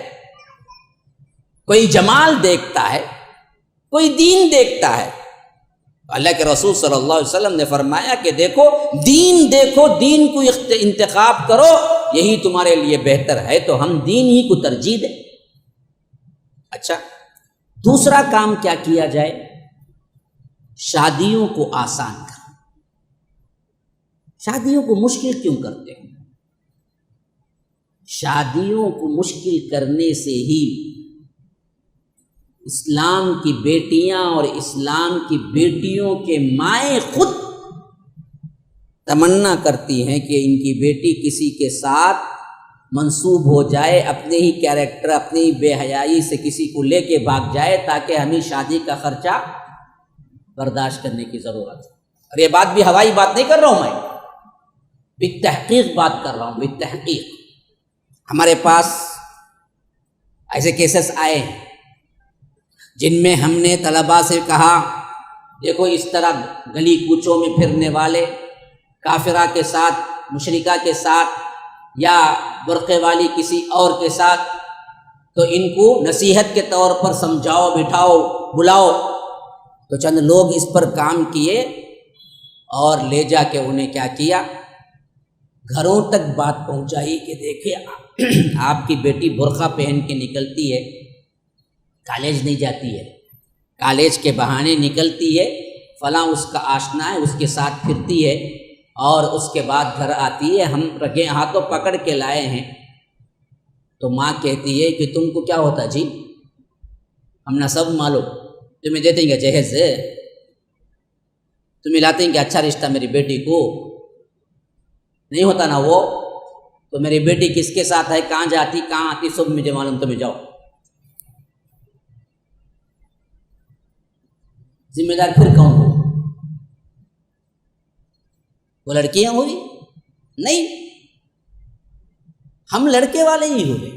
کوئی جمال دیکھتا ہے, کوئی دین دیکھتا ہے. اللہ کے رسول صلی اللہ علیہ وسلم نے فرمایا کہ دیکھو, دین کو انتخاب کرو, یہی تمہارے لیے بہتر ہے. تو ہم دین ہی کو ترجیح دیں. اچھا, دوسرا کام کیا کیا جائے؟ شادیوں کو آسان کرو. شادیوں کو مشکل کیوں کرتے ہیں؟ شادیوں کو مشکل کرنے سے ہی اسلام کی بیٹیاں اور اسلام کی بیٹیوں کے مائیں خود تمنا کرتی ہیں کہ ان کی بیٹی کسی کے ساتھ منسوب ہو جائے, اپنے ہی کیریکٹر, اپنی ہی بے حیائی سے کسی کو لے کے بھاگ جائے, تاکہ ہمیں شادی کا خرچہ برداشت کرنے کی ضرورت ہے. اور یہ بات بھی ہوائی بات نہیں کر رہا ہوں, میں بالتحقیق بات کر رہا ہوں, بالتحقیق. ہمارے پاس ایسے کیسز آئے ہیں جن میں ہم نے طلباء سے کہا دیکھو اس طرح گلی کوچوں میں پھرنے والے کافرہ کے ساتھ, مشرکہ کے ساتھ یا برقعے والی کسی اور کے ساتھ, تو ان کو نصیحت کے طور پر سمجھاؤ, بٹھاؤ, بلاؤ. تو چند لوگ اس پر کام کیے اور لے جا کے انہیں کیا کیا, گھروں تک بات پہنچائی کہ دیکھیں آپ کی بیٹی برقع پہن کے نکلتی ہے, کالج نہیں جاتی ہے, کالج کے بہانے نکلتی ہے, فلاں اس کا آشنا ہے, اس کے ساتھ پھرتی ہے, اور اس کے بعد گھر آتی ہے. ہم رکھے ہاتھوں پکڑ کے لائے ہیں. تو ماں کہتی ہے کہ تم کو کیا ہوتا جی, ہم نہ سب معلوم, تمہیں دیتے ہیں کہ جہیز, تمہیں لاتے ہیں کہ اچھا رشتہ میری بیٹی کو نہیں ہوتا نا وہ, تو میری بیٹی کس کے ساتھ ہے, کہاں جاتی, کہاں آتی, سب مجھے معلوم, تمہیں جاؤ. ذمہ دار پھر کون ہو؟ وہ لڑکیاں ہوئی نہیں, ہم لڑکے والے ہی ہو گئے.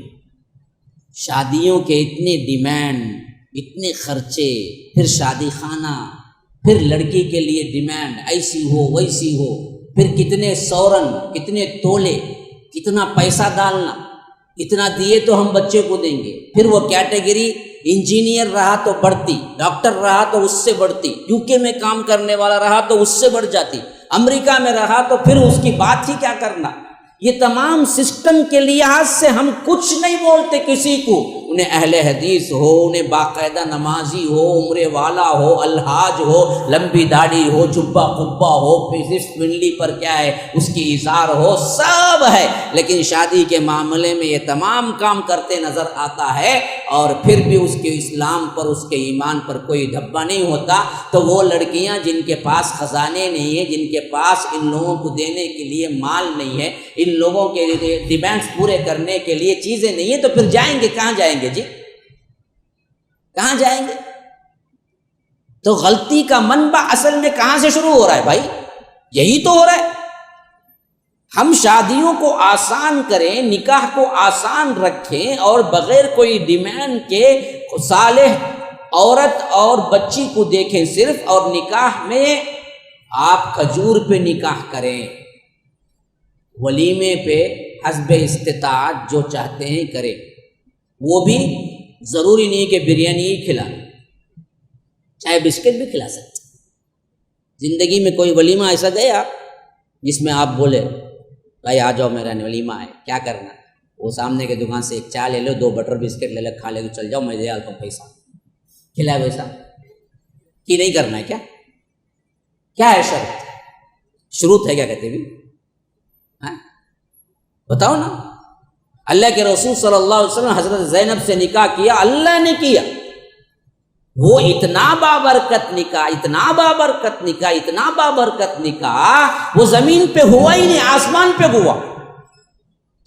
شادیوں کے اتنے ڈیمانڈ, اتنے خرچے, پھر شادی خانہ, پھر لڑکی کے لیے ڈیمانڈ ایسی ہو ویسی ہو, پھر کتنے سورن, کتنے تولے, کتنا پیسہ ڈالنا, اتنا دیے تو ہم بچے کو دیں گے. پھر وہ کیٹیگری انجینئر رہا تو بڑھتی, ڈاکٹر رہا تو اس سے بڑھتی, یو کے میں کام کرنے والا رہا تو اس سے بڑھ جاتی, امریکہ میں رہا تو پھر اس کی بات ہی کیا کرنا. یہ تمام سسٹم کے لحاظ سے ہم کچھ نہیں بولتے کسی کو, انہیں اہل حدیث ہو, انہیں باقاعدہ نمازی ہو, عمرے والا ہو, الحاج ہو, لمبی داڑھی ہو, جبہ قبہ ہو, صرف پنڈلی پر کیا ہے اس کی اظہار ہو, سب ہے. لیکن شادی کے معاملے میں یہ تمام کام کرتے نظر آتا ہے, اور پھر بھی اس کے اسلام پر, اس کے ایمان پر کوئی دھبا نہیں ہوتا. تو وہ لڑکیاں جن کے پاس خزانے نہیں ہیں, جن کے پاس ان لوگوں کو دینے کے لیے مال نہیں ہے, ان لوگوں کے ڈیمانڈز پورے کرنے کے لیے چیزیں نہیں ہیں, تو پھر جائیں گے کہاں, جائیں گے جی, کہاں جائیں گے؟ تو غلطی کا منبع اصل میں کہاں سے شروع ہو رہا ہے بھائی؟ یہی تو ہو رہا ہے. ہم شادیوں کو آسان کریں, نکاح کو آسان رکھیں, اور بغیر کوئی ڈیمانڈ کے صالح عورت اور بچی کو دیکھیں صرف, اور نکاح میں آپ کھجور پہ نکاح کریں, ولیمے پہ حسب استطاعت جو چاہتے ہیں کریں. وہ بھی ضروری نہیں کہ بریانی ہی کھلا, چاہے بسکٹ بھی کھلا سکتے. زندگی میں کوئی ولیمہ ایسا گیا جس میں آپ بولے بھائی آ جاؤ میرا ولیمہ ہے, کیا کرنا, وہ سامنے کے دکان سے ایک چائے لے لو, 2 بٹر بسکٹ لے لو, کھا لے, چل جاؤ, میں دے آتا ہوں پیسہ, کھلائے ویسا کہ نہیں کرنا ہے. کیا ہے شرط, شروط ہے کیا کہتے بھی, بتاؤ نا. اللہ کے رسول صلی اللہ علیہ وسلم حضرت زینب سے نکاح کیا, اللہ نے کیا. وہ اتنا بابرکت نکاح, اتنا بابرکت نکاح, اتنا بابرکت نکاح, وہ زمین پہ ہوا ہی نہیں, آسمان پہ ہوا,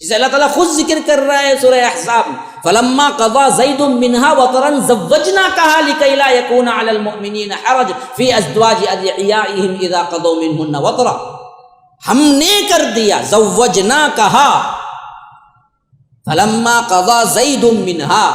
جسے اللہ تعالیٰ خود ذکر کر رہا ہے سورہ احزاب. فلما قضى زید منها وطرا زوجناكها لكي لا يكون على المؤمنين حرج في ازواج ادعيائهم اذا قضوا منهن وطرا. ہم نے کر دیا, زوجنا کہا, فلما قضا زید منہا,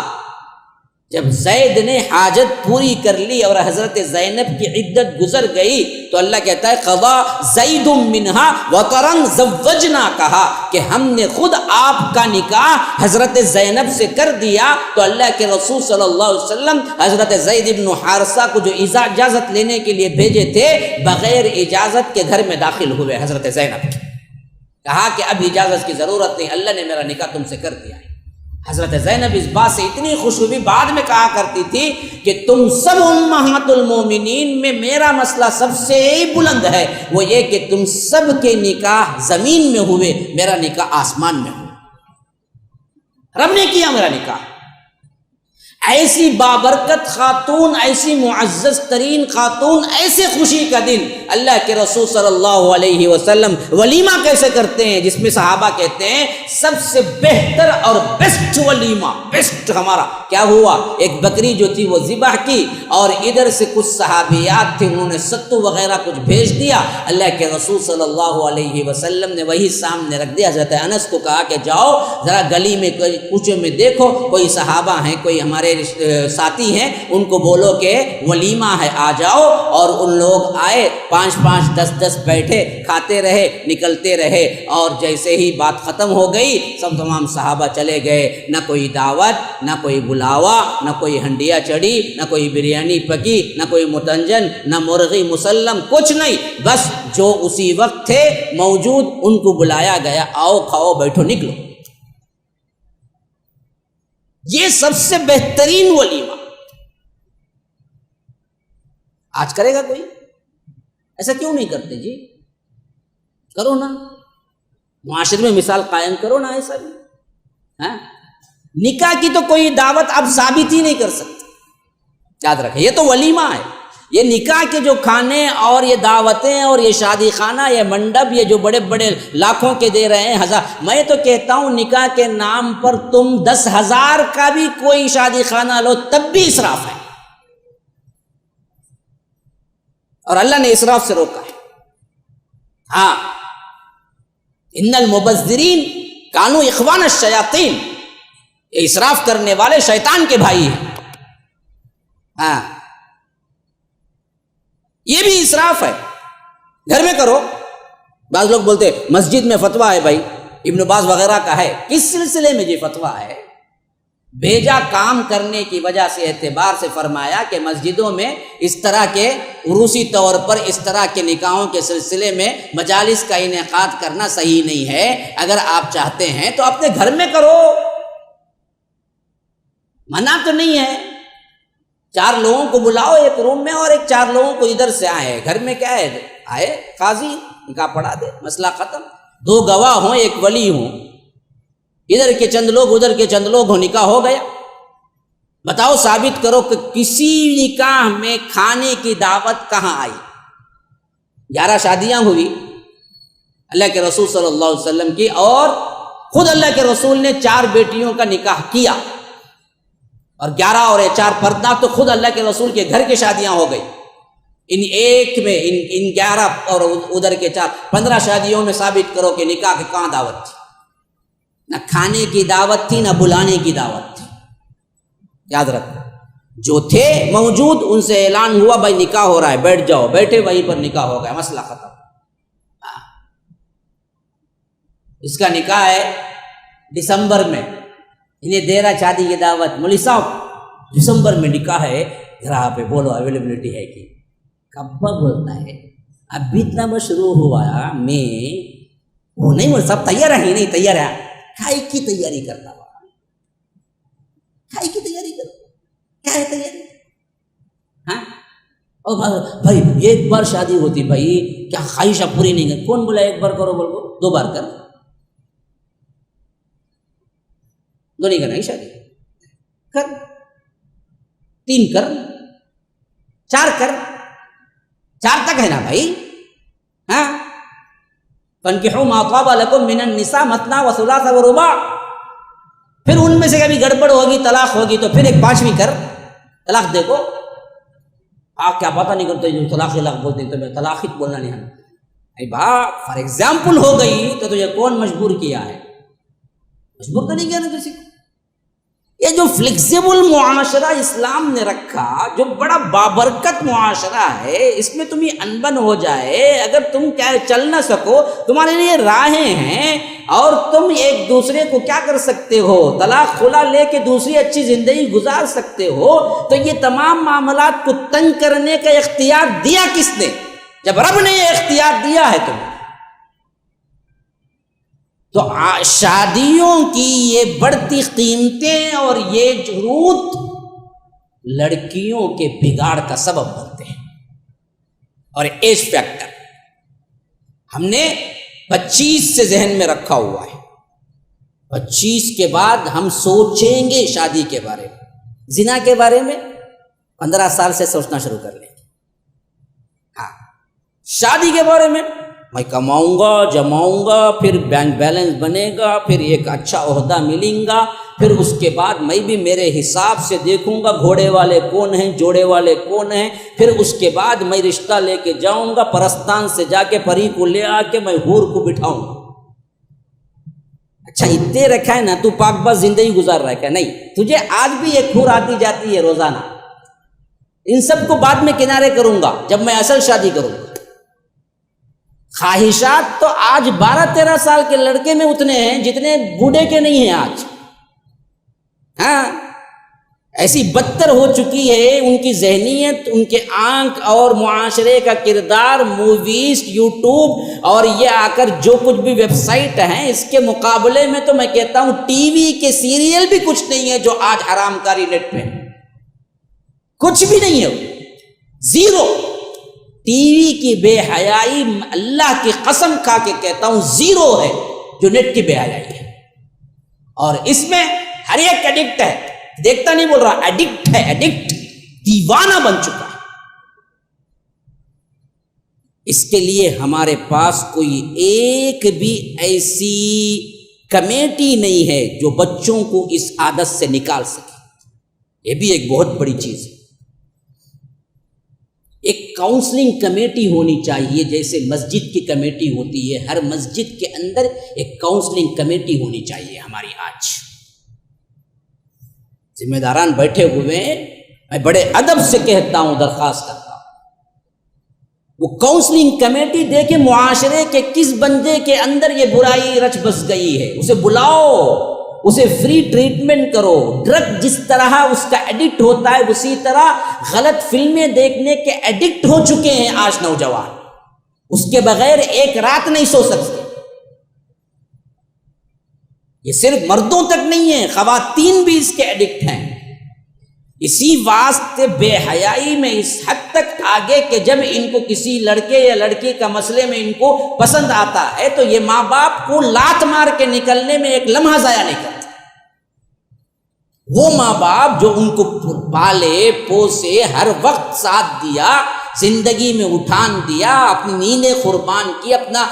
جب زید نے حاجت پوری کر لی اور حضرت زینب کی عدت گزر گئی تو اللہ کہتا ہے قضا زید منہا وطرا زوجناکہا، کہ ہم نے خود آپ کا نکاح حضرت زینب سے کر دیا. تو اللہ کے رسول صلی اللہ علیہ وسلم حضرت زید بن حارثہ کو جو اجازت لینے کے لیے بھیجے تھے، بغیر اجازت کے گھر میں داخل ہوئے. حضرت زینب کہا کہ اب اجازت کی ضرورت نہیں، اللہ نے میرا نکاح تم سے کر دیا ہے. حضرت زینب اس بات سے اتنی خوش ہوئی، بعد میں کہا کرتی تھی کہ تم سب امہات المومنین میں میرا مسئلہ سب سے بلند ہے، وہ یہ کہ تم سب کے نکاح زمین میں ہوئے، میرا نکاح آسمان میں ہوا. رب نے کیا میرا نکاح. ایسی بابرکت خاتون، ایسی معزز ترین خاتون، ایسے خوشی کا دن. اللہ کے رسول صلی اللہ علیہ وسلم ولیمہ کیسے کرتے ہیں، جس میں صحابہ کہتے ہیں سب سے بہتر اور بیسٹ ولیمہ، بیسٹ ہمارا کیا ہوا، ایک بکری جو تھی وہ ذبح کی، اور ادھر سے کچھ صحابیات تھے، انہوں نے ستو وغیرہ کچھ بھیج دیا. اللہ کے رسول صلی اللہ علیہ وسلم نے وہی سامنے رکھ دیا. حضرت انس کو کہا کہ جاؤ ذرا گلی میں کوچے میں دیکھو، کوئی صحابہ ہیں، کوئی ہمارے ساتھی ہیں، ان کو بولو کہ ولیمہ ہے، آ جاؤ. اور ان لوگ آئے، 5-5 10-10 بیٹھے، کھاتے رہے، نکلتے رہے. اور جیسے ہی بات ختم ہو گئی تمام صحابہ چلے گئے. نہ کوئی دعوت، نہ کوئی بلاوا، نہ کوئی ہنڈیا چڑھی، نہ کوئی بریانی پکی، نہ کوئی متنجن، نہ مرغی مسلم، کچھ نہیں. بس جو اسی وقت تھے موجود ان کو بلایا گیا، آؤ کھاؤ بیٹھو نکلو. یہ سب سے بہترین ولیمہ. آج کرے گا کوئی؟ ایسا کیوں نہیں کرتے جی؟ کرو نا، معاشرے میں مثال قائم کرو نا. ایسا بھی نکاح کی تو کوئی دعوت اب ثابت ہی نہیں کر سکتے. یاد رکھیں یہ تو ولیمہ ہے. یہ نکاح کے جو کھانے اور یہ دعوتیں اور یہ شادی خانہ، یہ منڈپ، یہ جو بڑے بڑے لاکھوں کے دے رہے ہیں، ہزار، میں تو کہتا ہوں نکاح کے نام پر تم 10,000 کا بھی کوئی شادی خانہ لو تب بھی اسراف ہے، اور اللہ نے اسراف سے روکا ہے. ہاں، ان المبذرین کانوا اخوان الشیاطین، یہ اسراف کرنے والے شیطان کے بھائی ہیں. ہاں، یہ بھی اسراف ہے. گھر میں کرو. بعض لوگ بولتے مسجد میں فتویٰ ہے، بھائی ابن باز وغیرہ کا ہے. کس سلسلے میں یہ فتویٰ ہے؟ بھیجا کام کرنے کی وجہ سے اعتبار سے فرمایا کہ مسجدوں میں اس طرح کے عروسی طور پر اس طرح کے نکاحوں کے سلسلے میں مجالس کا انعقاد کرنا صحیح نہیں ہے. اگر آپ چاہتے ہیں تو اپنے گھر میں کرو، منع تو نہیں ہے. 4 لوگوں کو بلاؤ ایک روم میں، اور 4 لوگوں کو ادھر سے آئے. گھر میں کیا ہے، آئے قاضی نکاح پڑھا دے، مسئلہ ختم. 2 گواہ ہوں، ایک ولی ہوں، ادھر کے چند لوگ ادھر کے چند لوگ ہوں، نکاح ہو گیا. بتاؤ، ثابت کرو کہ کسی نکاح میں کھانے کی دعوت کہاں آئی. 11 شادیاں ہوئی اللہ کے رسول صلی اللہ علیہ وسلم کی، اور خود اللہ کے رسول نے 4 بیٹیوں کا نکاح کیا، اور 11 اور 4 پردہ تو خود اللہ کے رسول کے گھر کی شادیاں ہو گئی. ان ایک میں ان 11 اور ادھر کے 4 15 شادیوں میں ثابت کرو کہ نکاح کی کہاں دعوت تھی. نہ کھانے کی دعوت تھی، نہ بلانے کی دعوت تھی. یاد رکھو، جو تھے موجود ان سے اعلان ہوا بھائی نکاح ہو رہا ہے، بیٹھ جاؤ. بیٹھے، وہیں پر نکاح ہو گیا، مسئلہ ختم. اس کا نکاح ہے دسمبر میں، انہیں دے رہا شادی کی دعوت. مولوی صاحب دسمبر میں نکاح ہے، ذرا پہ بولو اویلیبلٹی ہے کہ؟ کبا بولتا ہے ابھی اتنا بس شروع ہوا میں وہ نہیں بول سب تیار ہے. ہی نہیں تیار ہے، کھائی کی تیاری کرتا ہوا، کھائی کی تیاری کرتا، کیا ہے تیاری؟ ہاں، اور بھائی ایک بار شادی ہوتی، بھائی کیا خواہشہ پوری نہیں کر؟ کون بولا ایک بار کرو؟ بول کو 2 بار کر، 2 نہیں کرنا شادی، کر 3 کر، 4 کر، 4 تک ہے نا بھائی. ہاں، فانکحوا ما طاب لکم من النساء مثنی وثلاث ورباع. پھر ان میں سے کبھی گڑبڑ ہوگی، طلاق ہوگی، تو پھر ایک 5ویں کر، طلاق دے کو. آپ کیا پتہ نہیں کرتے جو طلاق بولتے ہیں، تو میں طلاق ہی بولنا نہیں ہے. ای باپ فار ایگزامپل ہو گئی تو تجھے کون مجبور کیا ہے؟ مجبور تو نہیں کیا نا کسی کو. یہ جو فلیکسیبل معاشرہ اسلام نے رکھا، جو بڑا بابرکت معاشرہ ہے، اس میں تمہیں انبن ہو جائے، اگر تم کیا چل نہ سکو، تمہارے لیے راہیں ہیں اور تم ایک دوسرے کو کیا کر سکتے ہو، طلاق خلا لے کے دوسری اچھی زندگی گزار سکتے ہو، تو یہ تمام معاملات کو تنگ کرنے کا اختیار دیا کس نے؟ جب رب نے یہ اختیار دیا ہے تمہیں، تو شادیوں کی یہ بڑھتی قیمتیں اور یہ جھروٹ لڑکیوں کے بگاڑ کا سبب بنتے ہیں۔ اور ایج فیکٹر ہم نے 25 سے ذہن میں رکھا ہوا ہے، 25 کے بعد ہم سوچیں گے شادی کے بارے میں، زنا کے بارے میں 15 سال سے سوچنا شروع کر لیں گے۔ ہاں، شادی کے بارے میں میں کماؤں گا، جماؤں گا، پھر بینک بیلنس بنے گا، پھر ایک اچھا عہدہ ملیں گا، پھر اس کے بعد میں بھی میرے حساب سے دیکھوں گا گھوڑے والے کون ہیں، جوڑے والے کون ہیں، پھر اس کے بعد میں رشتہ لے کے جاؤں گا، پرستان سے جا کے پری کو لے آ کے میں حور کو بٹھاؤں گا۔ اچھا اتنے رکھا ہے نا، تو پاک باز زندگی گزار رہا ہے کیا؟ نہیں، تجھے آج بھی ایک حور آتی جاتی ہے روزانہ۔ ان سب کو بعد میں کنارے کروں گا جب میں اصل شادی کروں گا۔ خواہشات تو آج 12-13 سال کے لڑکے میں اتنے ہیں جتنے بوڑھے کے نہیں ہیں آج۔ ہاں، ایسی بدتر ہو چکی ہے ان کی ذہنیت، ان کے آنکھ اور معاشرے کا کردار، موویز، یوٹیوب اور یہ آ کر جو کچھ بھی ویب سائٹ ہیں، اس کے مقابلے میں تو میں کہتا ہوں ٹی وی کے سیریل بھی کچھ نہیں ہے جو آج حرام کاری نیٹ پہ، کچھ بھی نہیں ہے، زیرو۔ ٹی وی کی بے حیائی اللہ کی قسم کھا کے کہتا ہوں زیرو ہے جو نیٹ کی بے حیائی ہے۔ اور اس میں ہر ایک ایڈکٹ ہے، دیکھتا نہیں بول رہا، ایڈکٹ ہے، ایڈکٹ، دیوانہ بن چکا ہے۔ اس کے لیے ہمارے پاس کوئی ایک بھی ایسی کمیٹی نہیں ہے جو بچوں کو اس عادت سے نکال سکے۔ یہ بھی ایک بہت بڑی چیز ہے۔ ایک کاؤنسلنگ کمیٹی ہونی چاہیے، جیسے مسجد کی کمیٹی ہوتی ہے، ہر مسجد کے اندر ایک کاؤنسلنگ کمیٹی ہونی چاہیے ہماری۔ آج ذمہ داران بیٹھے ہوئے ہیں، میں بڑے ادب سے کہتا ہوں، درخواست کرتا ہوں، وہ کاؤنسلنگ کمیٹی دے کے معاشرے کے کس بندے کے اندر یہ برائی رچ بس گئی ہے اسے بلاؤ، اسے فری ٹریٹمنٹ کرو۔ ڈرگ جس طرح اس کا ایڈکٹ ہوتا ہے، اسی طرح غلط فلمیں دیکھنے کے ایڈکٹ ہو چکے ہیں آج نوجوان، اس کے بغیر ایک رات نہیں سو سکتے۔ یہ صرف مردوں تک نہیں ہے، خواتین بھی اس کے ایڈکٹ ہیں۔ اسی واسطے بے حیائی میں اس حد تک آگے کہ جب ان کو کسی لڑکے یا لڑکی کا مسئلے میں ان کو پسند آتا ہے تو یہ ماں باپ کو لات مار کے نکلنے میں ایک لمحہ ضائع نہیں کرتے۔ وہ ماں باپ جو ان کو پالے پوسے، ہر وقت ساتھ دیا، زندگی میں اٹھان دیا، اپنی نیندیں قربان کی، اپنا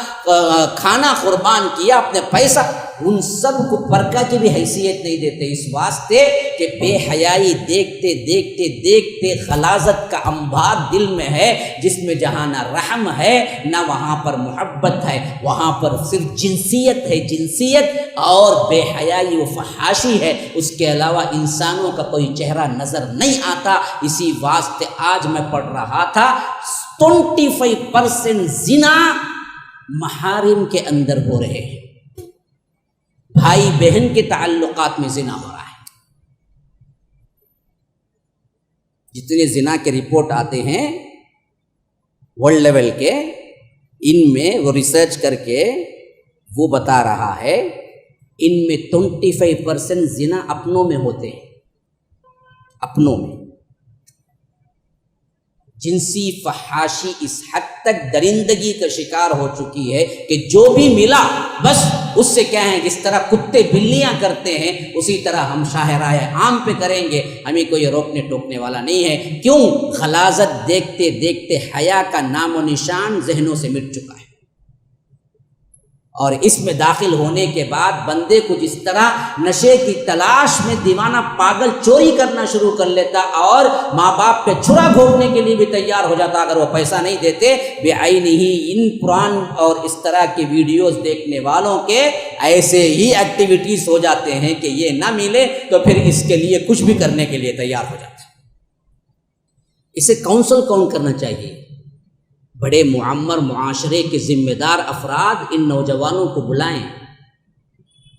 کھانا قربان کیا، اپنے پیسہ، ان سب کو پرکا کی بھی حیثیت نہیں دیتے، اس واسطے کہ بے حیائی دیکھتے دیکھتے دیکھتے غلاظت کا انبار دل میں ہے، جس میں جہاں نہ رحم ہے نہ وہاں پر محبت ہے، وہاں پر صرف جنسیت ہے، جنسیت اور بے حیائی و فحاشی ہے، اس کے علاوہ انسانوں کا کوئی چہرہ نظر نہیں آتا۔ اسی واسطے آج میں پڑھ رہا تھا 25% زنا محارم کے اندر ہو رہے ہیں، بھائی بہن کے تعلقات میں زنا ہو رہا ہے۔ جتنے زنا کے رپورٹ آتے ہیں ورلڈ لیول کے، ان میں وہ ریسرچ کر کے وہ بتا رہا ہے ان میں 25% زنا اپنوں میں ہوتے ہیں، اپنوں میں۔ جنسی فحاشی اس حد تک درندگی کا شکار ہو چکی ہے کہ جو بھی ملا بس اس سے کیا ہے، جس طرح کتے بلیاں کرتے ہیں اسی طرح ہم شاہراہ عام پہ کریں گے، ہمیں کوئی روکنے ٹوکنے والا نہیں ہے۔ کیوں؟ غلاظت دیکھتے دیکھتے حیا کا نام و نشان ذہنوں سے مٹ چکا ہے۔ اور اس میں داخل ہونے کے بعد بندے کو جس طرح نشے کی تلاش میں دیوانہ پاگل چوری کرنا شروع کر لیتا اور ماں باپ پہ چھرا گھونپنے کے لیے بھی تیار ہو جاتا اگر وہ پیسہ نہیں دیتے، بے عین ہی ان قرآن اور اس طرح کی ویڈیوز دیکھنے والوں کے ایسے ہی ایکٹیویٹیز ہو جاتے ہیں کہ یہ نہ ملے تو پھر اس کے لیے کچھ بھی کرنے کے لیے تیار ہو جاتے ہیں۔ اسے کونسل کون کرنا چاہیے؟ بڑے معمر معاشرے کے ذمہ دار افراد ان نوجوانوں کو بلائیں،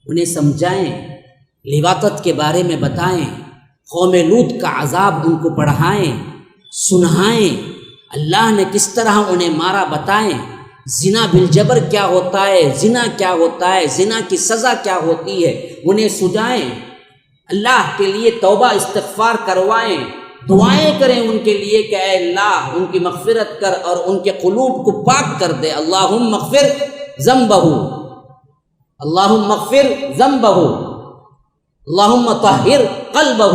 انہیں سمجھائیں، لواطت کے بارے میں بتائیں، قوم لوط کا عذاب ان کو پڑھائیں، سنائیں، اللہ نے کس طرح انہیں مارا بتائیں، زنا بالجبر کیا ہوتا ہے، زنا کیا ہوتا ہے، زنا کی سزا کیا ہوتی ہے، انہیں سجائیں، اللہ کے لیے توبہ استغفار کروائیں، دعائیں کریں ان کے لیے کہ اے اللہ ان کی مغفرت کر اور ان کے قلوب کو پاک کر دے۔ اللہم اغفر ذنبہ، اللہم اغفر ذنبہ، اللہم طہر قلبہ۔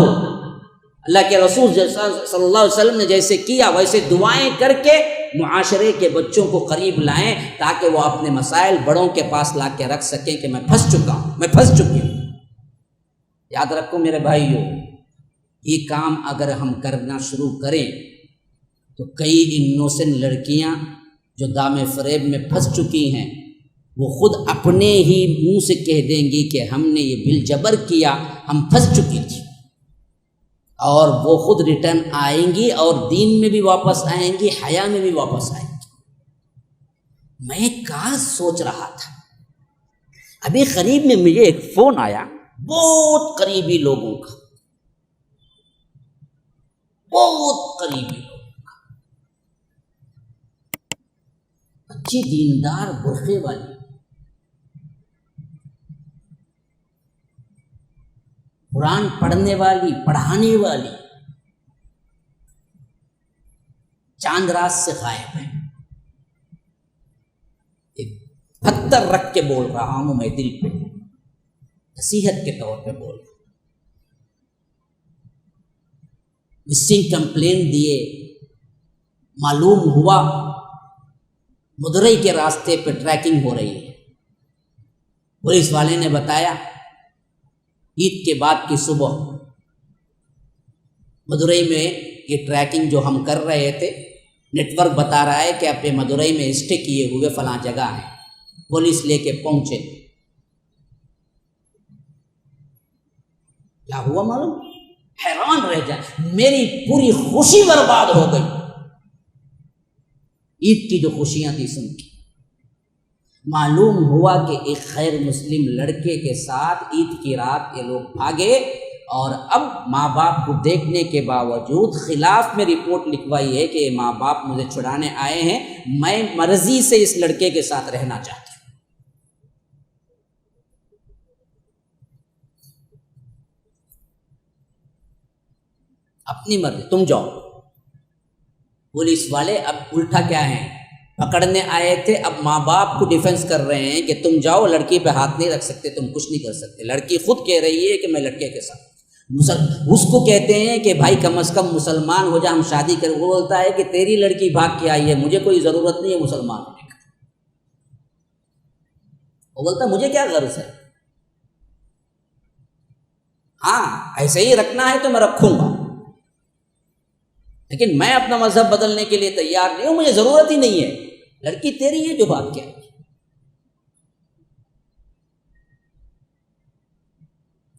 اللہ کے رسول صلی اللہ علیہ وسلم نے جیسے کیا ویسے دعائیں کر کے معاشرے کے بچوں کو قریب لائیں تاکہ وہ اپنے مسائل بڑوں کے پاس لا کے رکھ سکیں کہ میں پھنس چکا ہوں، میں پھنس چکی ہوں۔ یاد رکھو میرے بھائیو، یہ کام اگر ہم کرنا شروع کریں تو کئی انوسنٹ لڑکیاں جو دام فریب میں پھنس چکی ہیں وہ خود اپنے ہی منہ سے کہہ دیں گی کہ ہم نے یہ بالجبر کیا، ہم پھنس چکی تھی، اور وہ خود ریٹرن آئیں گی اور دین میں بھی واپس آئیں گی، حیا میں بھی واپس آئیں گی۔ میں کہاں سوچ رہا تھا، ابھی قریب میں مجھے ایک فون آیا بہت قریبی لوگوں کا، بہت قریبی لوگوں کا، اچھی دیندار برقعے والی، قرآن پڑھنے والی، پڑھانے والی، چاند رات سے غائب ہے۔ ایک پتھر رکھ کے بول رہا ہوں میں دل پہ، نصیحت کے طور پہ بول رہا ہوں۔ مسنگ کمپلین دیے، معلوم ہوا مدرئی کے راستے پہ ٹریکنگ ہو رہی ہے، پولیس والے نے بتایا عید کے بعد کی صبح مدرئی میں یہ ٹریکنگ جو ہم کر رہے تھے، نیٹ ورک بتا رہا ہے کہ اپنے مدرئی میں اسٹے کیے ہوئے فلاں جگہ ہے، پولیس لے کے پہنچے، کیا ہوا معلوم؟ حیران رہ جائے، میری پوری خوشی برباد ہو گئی، عید کی جو خوشیاں تھی سن کے۔ معلوم ہوا کہ ایک غیر مسلم لڑکے کے ساتھ عید کی رات یہ لوگ بھاگے، اور اب ماں باپ کو دیکھنے کے باوجود خلاف میں رپورٹ لکھوائی ہے کہ ماں باپ مجھے چھڑانے آئے ہیں، میں مرضی سے اس لڑکے کے ساتھ رہنا چاہتی ہوں۔ اپنی مرضی، تم جاؤ۔ پولیس والے اب الٹا کیا ہیں، پکڑنے آئے تھے، اب ماں باپ کو ڈیفینس کر رہے ہیں کہ تم جاؤ، لڑکی پہ ہاتھ نہیں رکھ سکتے، تم کچھ نہیں کر سکتے۔ لڑکی خود کہہ رہی ہے کہ میں لڑکے کے ساتھ، اس کو کہتے ہیں کہ بھائی کم از کم مسلمان ہو جا، ہم شادی کریں۔ وہ بولتا ہے کہ تیری لڑکی بھاگ کے آئی ہے، مجھے کوئی ضرورت نہیں ہے مسلمان ہونے کا۔ وہ بولتا ہے مجھے کیا غرض ہے، ہاں ایسے ہی رکھنا ہے تو میں رکھوں گا، لیکن میں اپنا مذہب بدلنے کے لیے تیار نہیں ہوں، مجھے ضرورت ہی نہیں ہے، لڑکی تیری ہے جو بھاگ کے آئی۔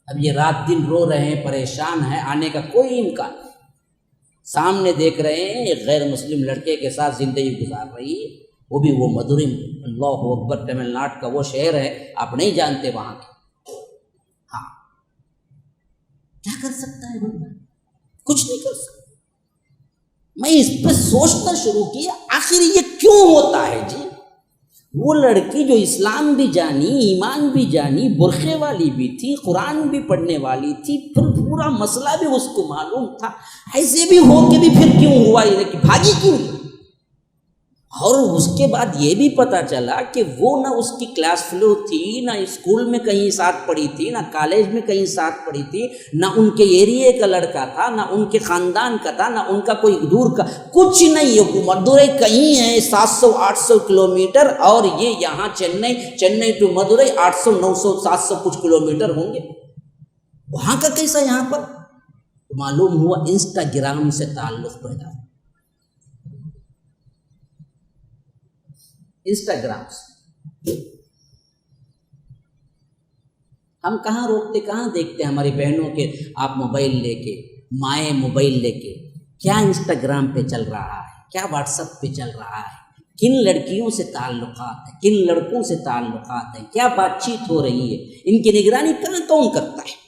اب یہ رات دن رو رہے ہیں، پریشان ہیں، آنے کا کوئی امکان نہیں، سامنے دیکھ رہے ہیں ایک غیر مسلم لڑکے کے ساتھ زندگی گزار رہی ہے، وہ بھی وہ مدورئی، اللہ اکبر، تمل ناڈو کا وہ شہر ہے، آپ نہیں جانتے وہاں کے۔ ہاں کیا کر سکتا ہے بندہ، کچھ نہیں کر سکتا۔ میں اس پہ سوچنا شروع کیا آخر یہ کیوں ہوتا ہے جی؟ وہ لڑکی جو اسلام بھی جانی، ایمان بھی جانی، برقعے والی بھی تھی، قرآن بھی پڑھنے والی تھی، پھر پورا مسئلہ بھی اس کو معلوم تھا، ایسے بھی ہو کے بھی پھر کیوں ہوا یہ کہ بھاگی کیوں؟ اور اس کے بعد یہ بھی پتہ چلا کہ وہ نہ اس کی کلاس فیلو تھی، نہ اسکول میں کہیں ساتھ پڑھی تھی، نہ کالج میں کہیں ساتھ پڑھی تھی، نہ ان کے ایریے کا لڑکا تھا، نہ ان کے خاندان کا تھا، نہ ان کا کوئی دور کا، کچھ نہیں. یہ مدورئی کہیں ہے 700-800 کلومیٹر، اور یہ یہاں چنئی ٹو مدورئی 800 900 700 کچھ کلومیٹر ہوں گے. وہاں کا کیسا یہاں پر؟ معلوم ہوا انسٹاگرام سے تعلق پیدا ہوا. انسٹاگرام سے ہم کہاں روکتے، کہاں دیکھتے ہیں ہماری بہنوں کے آپ موبائل لے کے، مائیں موبائل لے کے کیا انسٹاگرام پہ چل رہا ہے، کیا واٹس ایپ پہ چل رہا ہے، کن لڑکیوں سے تعلقات ہیں، کن لڑکوں سے تعلقات ہیں، کیا بات چیت ہو رہی ہے، ان کی نگرانی کہاں کون کرتا ہے؟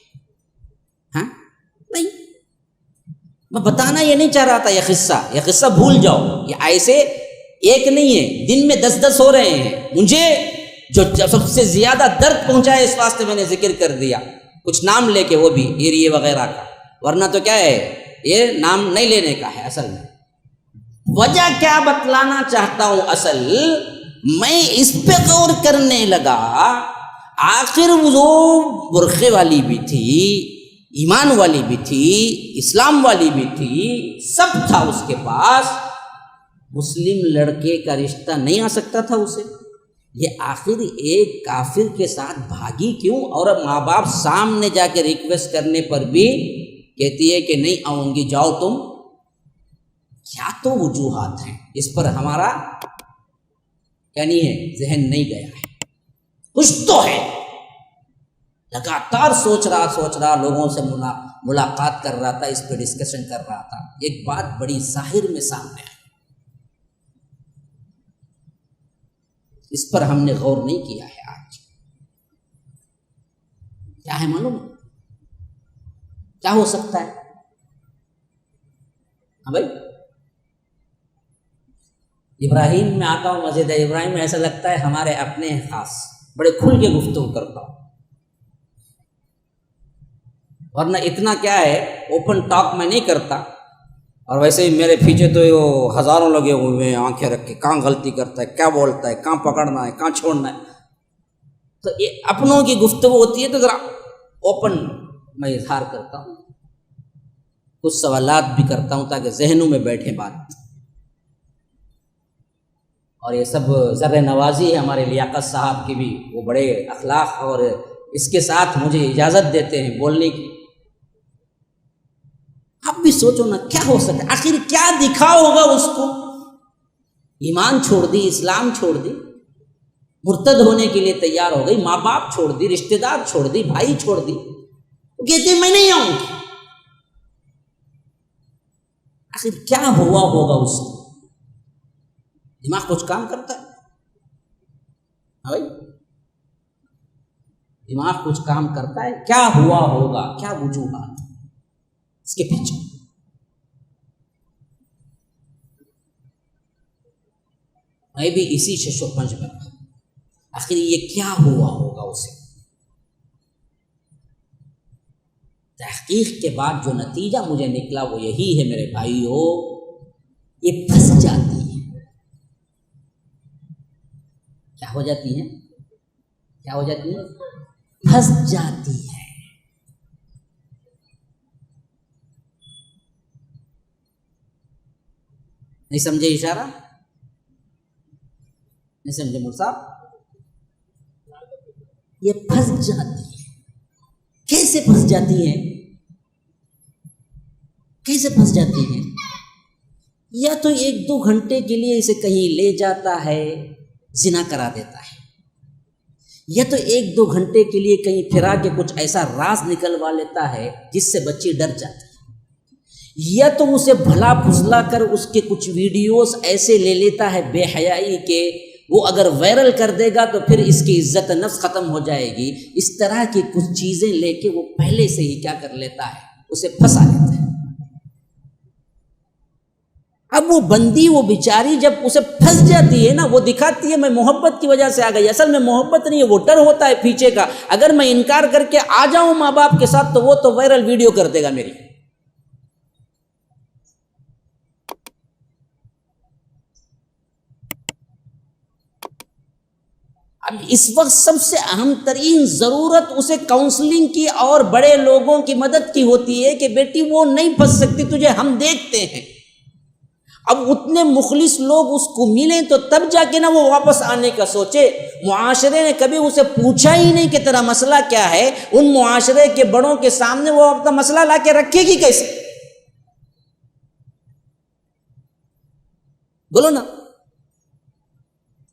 ہاں نہیں، میں بتانا یہ نہیں چاہ رہا تھا. یہ قصہ بھول جاؤ. یہ ایسے ایک نہیں ہے، دن میں 10 ہو رہے ہیں. مجھے جو سب سے زیادہ درد پہنچا ہے اس واسطے میں نے ذکر کر دیا، کچھ نام لے کے، وہ بھی ایریے وغیرہ کا، ورنہ تو کیا ہے، یہ نام نہیں لینے کا ہے. اصل میں وجہ کیا بتلانا چاہتا ہوں، اصل میں اس پہ غور کرنے لگا. آخر وہ برقعے والی بھی تھی، ایمان والی بھی تھی، اسلام والی بھی تھی، سب تھا اس کے پاس. مسلم لڑکے کا رشتہ نہیں آ سکتا تھا اسے. یہ آخر ایک کافر کے ساتھ بھاگی کیوں؟ اور اب ماں باپ سامنے جا کے ریکویسٹ کرنے پر بھی کہتی ہے کہ نہیں آؤں گی، جاؤ تم. کیا تو وجوہات ہیں، اس پر ہمارا کیا نہیں ہے، ذہن نہیں گیا ہے. کچھ تو ہے. لگاتار سوچ رہا لوگوں سے ملاقات کر رہا تھا، اس پہ ڈسکشن کر رہا تھا. ایک بات بڑی ظاہر میں سامنے آئی، اس پر ہم نے غور نہیں کیا ہے. آج کیا ہے معلوم؟ کیا ہو سکتا ہے؟ ہاں بھائی، ابراہیم میں آتا ہوں، مسجد ابراہیم میں ایسا لگتا ہے ہمارے اپنے خاص، بڑے کھل کے گفتگو کرتا ہوں. ورنہ اتنا کیا ہے، اوپن ٹاک میں نہیں کرتا. اور ویسے ہی میرے پیچھے تو یہ ہزاروں لگے ہوئے ہیں آنکھیں رکھ کے، کہاں غلطی کرتا ہے، کیا بولتا ہے، کہاں پکڑنا ہے، کہاں چھوڑنا ہے. تو یہ اپنوں کی گفتگو ہوتی ہے تو ذرا اوپن میں اظہار کرتا ہوں، کچھ سوالات بھی کرتا ہوں تاکہ ذہنوں میں بیٹھے بات. اور یہ سب ذر نوازی ہے ہمارے لیاقت صاحب کی بھی، وہ بڑے اخلاق اور اس کے ساتھ مجھے اجازت دیتے ہیں بولنے کی. اب بھی سوچو نا کیا ہو سکتا ہے، آخر کیا دکھا ہوگا اس کو؟ ایمان چھوڑ دی، اسلام چھوڑ دی، مرتد ہونے کے لیے تیار ہو گئی، ماں باپ چھوڑ دی، رشتہ دار چھوڑ دی، بھائی چھوڑ دی، وہ کہتے ہیں میں نہیں آؤں گی. آخر کیا ہوا ہوگا اس کو؟ دماغ کچھ کام کرتا ہے؟ ہاں بھائی، دماغ کچھ کام کرتا ہے؟ کیا ہوا ہوگا، کیا وجوہات اس کے پیچھے؟ میں بھی اسی شش و پنج میں رہا، آخر یہ کیا ہوا ہوگا اسے؟ تحقیق کے بعد جو نتیجہ مجھے نکلا وہ یہی ہے میرے بھائیو، یہ پھنس جاتی ہے. کیا ہو جاتی ہے؟ کیا ہو جاتی ہے؟ پھنس جاتی ہے. نہیں سمجھے اشارہ؟ نہیں سمجھے مول صاحب؟ یہ پھنس جاتی ہے. کیسے پھنس جاتی ہے؟ کیسے پھنس جاتی ہے؟ یا تو 1-2 گھنٹے کے لیے اسے کہیں لے جاتا ہے، زنا کرا دیتا ہے، یا تو 1-2 گھنٹے کے لیے کہیں پھرا کے کچھ ایسا راز نکلوا لیتا ہے جس سے بچی ڈر جاتی ہے، یا تو اسے بھلا پھسلا کر اس کے کچھ ویڈیوز ایسے لے لیتا ہے بے حیائی کے، وہ اگر وائرل کر دے گا تو پھر اس کی عزت نفس ختم ہو جائے گی. اس طرح کی کچھ چیزیں لے کے وہ پہلے سے ہی کیا کر لیتا ہے، اسے پھنسا لیتا ہے. اب وہ بندی، وہ بیچاری جب اسے پھنس جاتی ہے نا، وہ دکھاتی ہے میں محبت کی وجہ سے آ گئی، اصل میں محبت نہیں ہے، وہ ڈر ہوتا ہے پیچھے کا. اگر میں انکار کر کے آ جاؤں ماں باپ کے ساتھ تو وہ تو وائرل ویڈیو کر دے گا میری. اب اس وقت سب سے اہم ترین ضرورت اسے کاؤنسلنگ کی اور بڑے لوگوں کی مدد کی ہوتی ہے کہ بیٹی وہ نہیں پھنس سکتی، تجھے ہم دیکھتے ہیں۔ اب اتنے مخلص لوگ اس کو ملیں تو تب جا کے نا وہ واپس آنے کا سوچے۔ معاشرے نے کبھی اسے پوچھا ہی نہیں کہ تیرا مسئلہ کیا ہے، ان معاشرے کے بڑوں کے سامنے وہ اپنا مسئلہ لا کے رکھے گی کیسے؟ بولو نا۔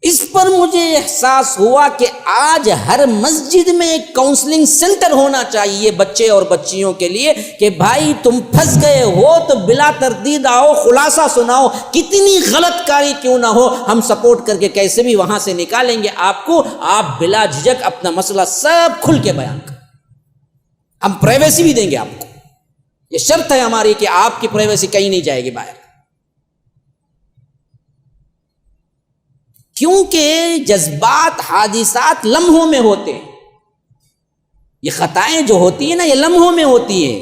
اس پر مجھے احساس ہوا کہ آج ہر مسجد میں ایک کاؤنسلنگ سینٹر ہونا چاہیے بچے اور بچیوں کے لیے کہ بھائی تم پھنس گئے ہو تو بلا تردید آؤ، خلاصہ سناؤ، کتنی غلط کاری کیوں نہ ہو، ہم سپورٹ کر کے کیسے بھی وہاں سے نکالیں گے آپ کو، آپ بلا جھجک اپنا مسئلہ سب کھل کے بیان کریں، ہم پرائیویسی بھی دیں گے آپ کو، یہ شرط ہے ہماری کہ آپ کی پرائیویسی کہیں نہیں جائے گی باہر۔ کیونکہ جذبات، حادثات لمحوں میں ہوتے ہیں، یہ خطائیں جو ہوتی ہیں نا یہ لمحوں میں ہوتی ہیں،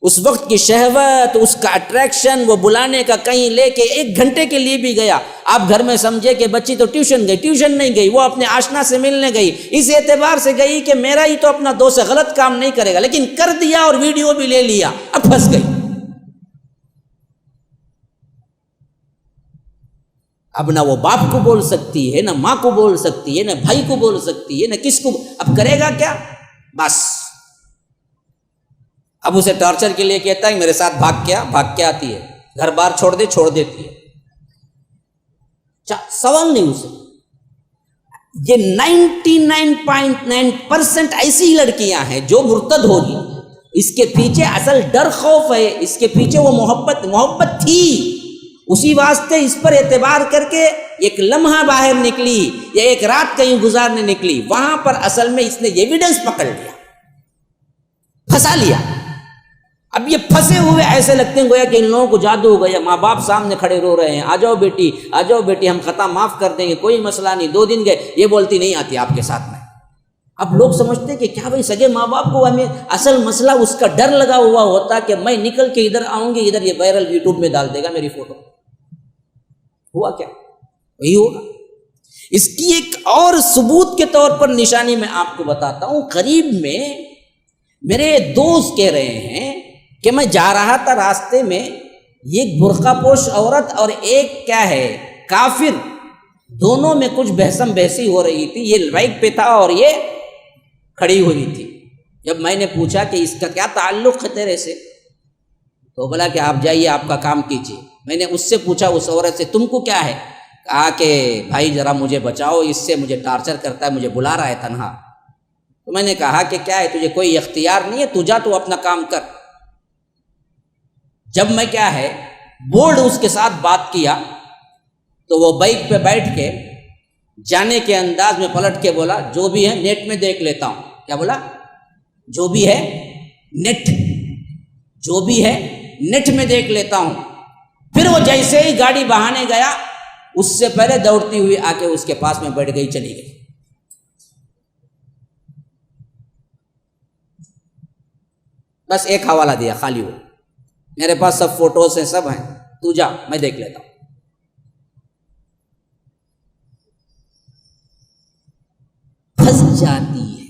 اس وقت کی شہوت، اس کا اٹریکشن، وہ بلانے کا کہیں لے کے 1 گھنٹے کے لیے بھی گیا، آپ گھر میں سمجھے کہ بچی تو ٹیوشن گئی، ٹیوشن نہیں گئی، وہ اپنے آشنا سے ملنے گئی، اس اعتبار سے گئی کہ میرا ہی تو اپنا دوست غلط کام نہیں کرے گا، لیکن کر دیا اور ویڈیو بھی لے لیا، اب پھنس گئی۔ اب نہ وہ باپ کو بول سکتی ہے، نہ ماں کو بول سکتی ہے، نہ بھائی کو بول سکتی ہے، نہ کس کو، اب کرے گا کیا؟ بس اب اسے ٹارچر کے لیے کہتا ہے میرے ساتھ بھاگ کے آتی ہے، گھر بار چھوڑ دیتی ہے، سوال نہیں اسے۔ یہ 99.9% ایسی لڑکیاں ہیں جو مرتد ہوگی، اس کے پیچھے اصل ڈر خوف ہے، اس کے پیچھے وہ محبت تھی، اسی واسطے اس پر اعتبار کر کے ایک لمحہ باہر نکلی یا ایک رات کہیں گزارنے نکلی، وہاں پر اصل میں اس نے ایویڈنس پکڑ لیا، پھنسا لیا۔ اب یہ پھنسے ہوئے ایسے لگتے ہیں گویا کہ ان لوگوں کو جادو ہو گیا، ماں باپ سامنے کھڑے رو رہے ہیں، آ جاؤ بیٹی ہم خطا معاف کر دیں گے، کوئی مسئلہ نہیں، 2 دن گئے، یہ بولتی نہیں آتی آپ کے ساتھ میں۔ اب لوگ سمجھتے ہیں کہ کیا بھائی سگے ماں باپ کو ہمیں اصل مسئلہ اس کا ڈر لگا ہوا ہوتا کہ میں نکل کے ادھر آؤں گی، ادھر یہ وائرل یوٹیوب میں ڈال دے گا میری فوٹو۔ ہوا کیا؟ وہی ہوگا۔ اس کی ایک اور ثبوت کے طور پر نشانی میں آپ کو بتاتا ہوں، قریب میں میرے دوست کہہ رہے ہیں کہ میں جا رہا تھا راستے میں، ایک برقع پوش عورت اور ایک کیا ہے کافر، دونوں میں کچھ بحثم بحثی ہو رہی تھی، یہ بائک پہ تھا اور یہ کھڑی ہوئی تھی۔ جب میں نے پوچھا کہ اس کا کیا تعلق ہے تیرے سے، تو بولا کہ آپ جائیے آپ کا کام کیجیے۔ میں نے اس سے پوچھا اس عورت سے تم کو کیا ہے، کہا کہ بھائی ذرا مجھے بچاؤ، اس سے مجھے ٹارچر کرتا ہے، مجھے بلا رہا ہے تنہا۔ تو میں نے کہا کہ کیا ہے تجھے کوئی اختیار نہیں ہے، تو جا تو اپنا کام کر۔ جب میں کیا ہے بولڈ اس کے ساتھ بات کیا تو وہ بائک پہ بیٹھ کے جانے کے انداز میں پلٹ کے بولا جو بھی ہے نیٹ میں دیکھ لیتا ہوں۔ کیا بولا؟ جو بھی ہے نیٹ میں دیکھ لیتا ہوں۔ پھر وہ جیسے ہی گاڑی بہانے گیا اس سے پہلے دوڑتی ہوئی آ کے اس کے پاس میں بیٹھ گئی، چلی گئی۔ بس ایک حوالہ دیا، خالی ہو، میرے پاس سب فوٹوز ہیں، سب ہیں، تو جا میں دیکھ لیتا ہوں۔ پھنس جاتی ہے،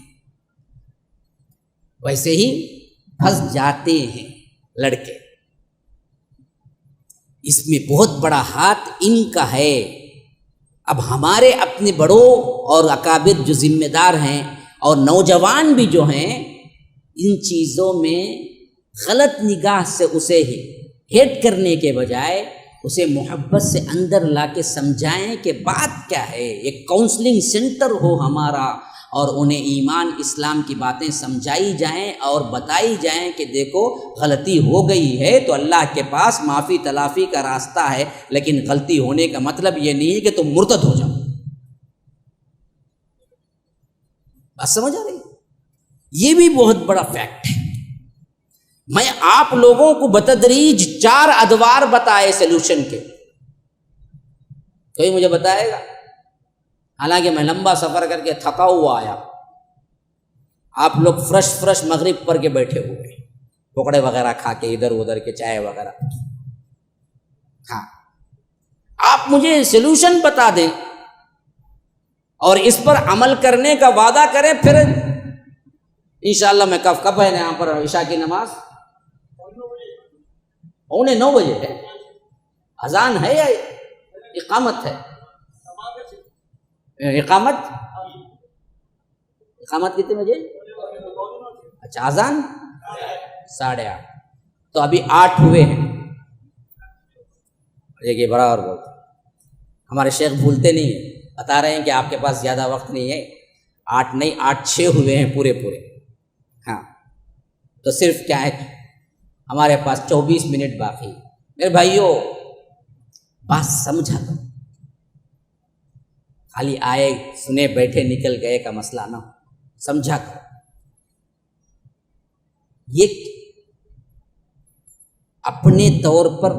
ویسے ہی پھنس جاتے ہیں لڑکے۔ اس میں بہت بڑا ہاتھ ان کا ہے۔ اب ہمارے اپنے بڑوں اور اکابر جو ذمہ دار ہیں اور نوجوان بھی جو ہیں، ان چیزوں میں غلط نگاہ سے اسے ہیٹ کرنے کے بجائے اسے محبت سے اندر لا کے سمجھائیں کہ بات کیا ہے، ایک کاؤنسلنگ سینٹر ہو ہمارا، اور انہیں ایمان اسلام کی باتیں سمجھائی جائیں اور بتائی جائیں کہ دیکھو غلطی ہو گئی ہے تو اللہ کے پاس معافی تلافی کا راستہ ہے، لیکن غلطی ہونے کا مطلب یہ نہیں ہے کہ تم مرتد ہو جاؤ۔ بات سمجھ آ رہی؟ یہ بھی بہت بڑا فیکٹ ہے۔ میں آپ لوگوں کو بتدریج 4 ادوار بتائے سلوشن کے، کوئی مجھے بتائے گا؟ حالانکہ میں لمبا سفر کر کے تھکا ہوا آیا، آپ لوگ فرش مغرب پر کے بیٹھے ہوئے، پکوڑے وغیرہ کھا کے ادھر ادھر کے، چائے وغیرہ۔ ہاں، آپ مجھے سلوشن بتا دیں اور اس پر عمل کرنے کا وعدہ کریں، پھر انشاءاللہ میں کب ہے یہاں پر عشاء کی نماز؟ 9:45 بجے ہے، اذان ہے یا اقامت ہے؟ اقامت کتنے بجے؟ اچھا، اذان 8:30، تو ابھی 8 ہوئے ہیں۔ دیکھیے برابر بولتے، ہمارے شیخ بھولتے نہیں ہیں، بتا رہے ہیں کہ آپ کے پاس زیادہ وقت نہیں ہے، 8 نہیں 8:06 ہوئے ہیں پورے۔ ہاں، تو صرف کیا ہے، ہمارے پاس 24 منٹ باقی۔ میرے بھائیوں، بات سمجھا کرو، خالی آئے سنے بیٹھے نکل گئے کا مسئلہ نہ ہو، سمجھا کرو۔ یہ اپنے طور پر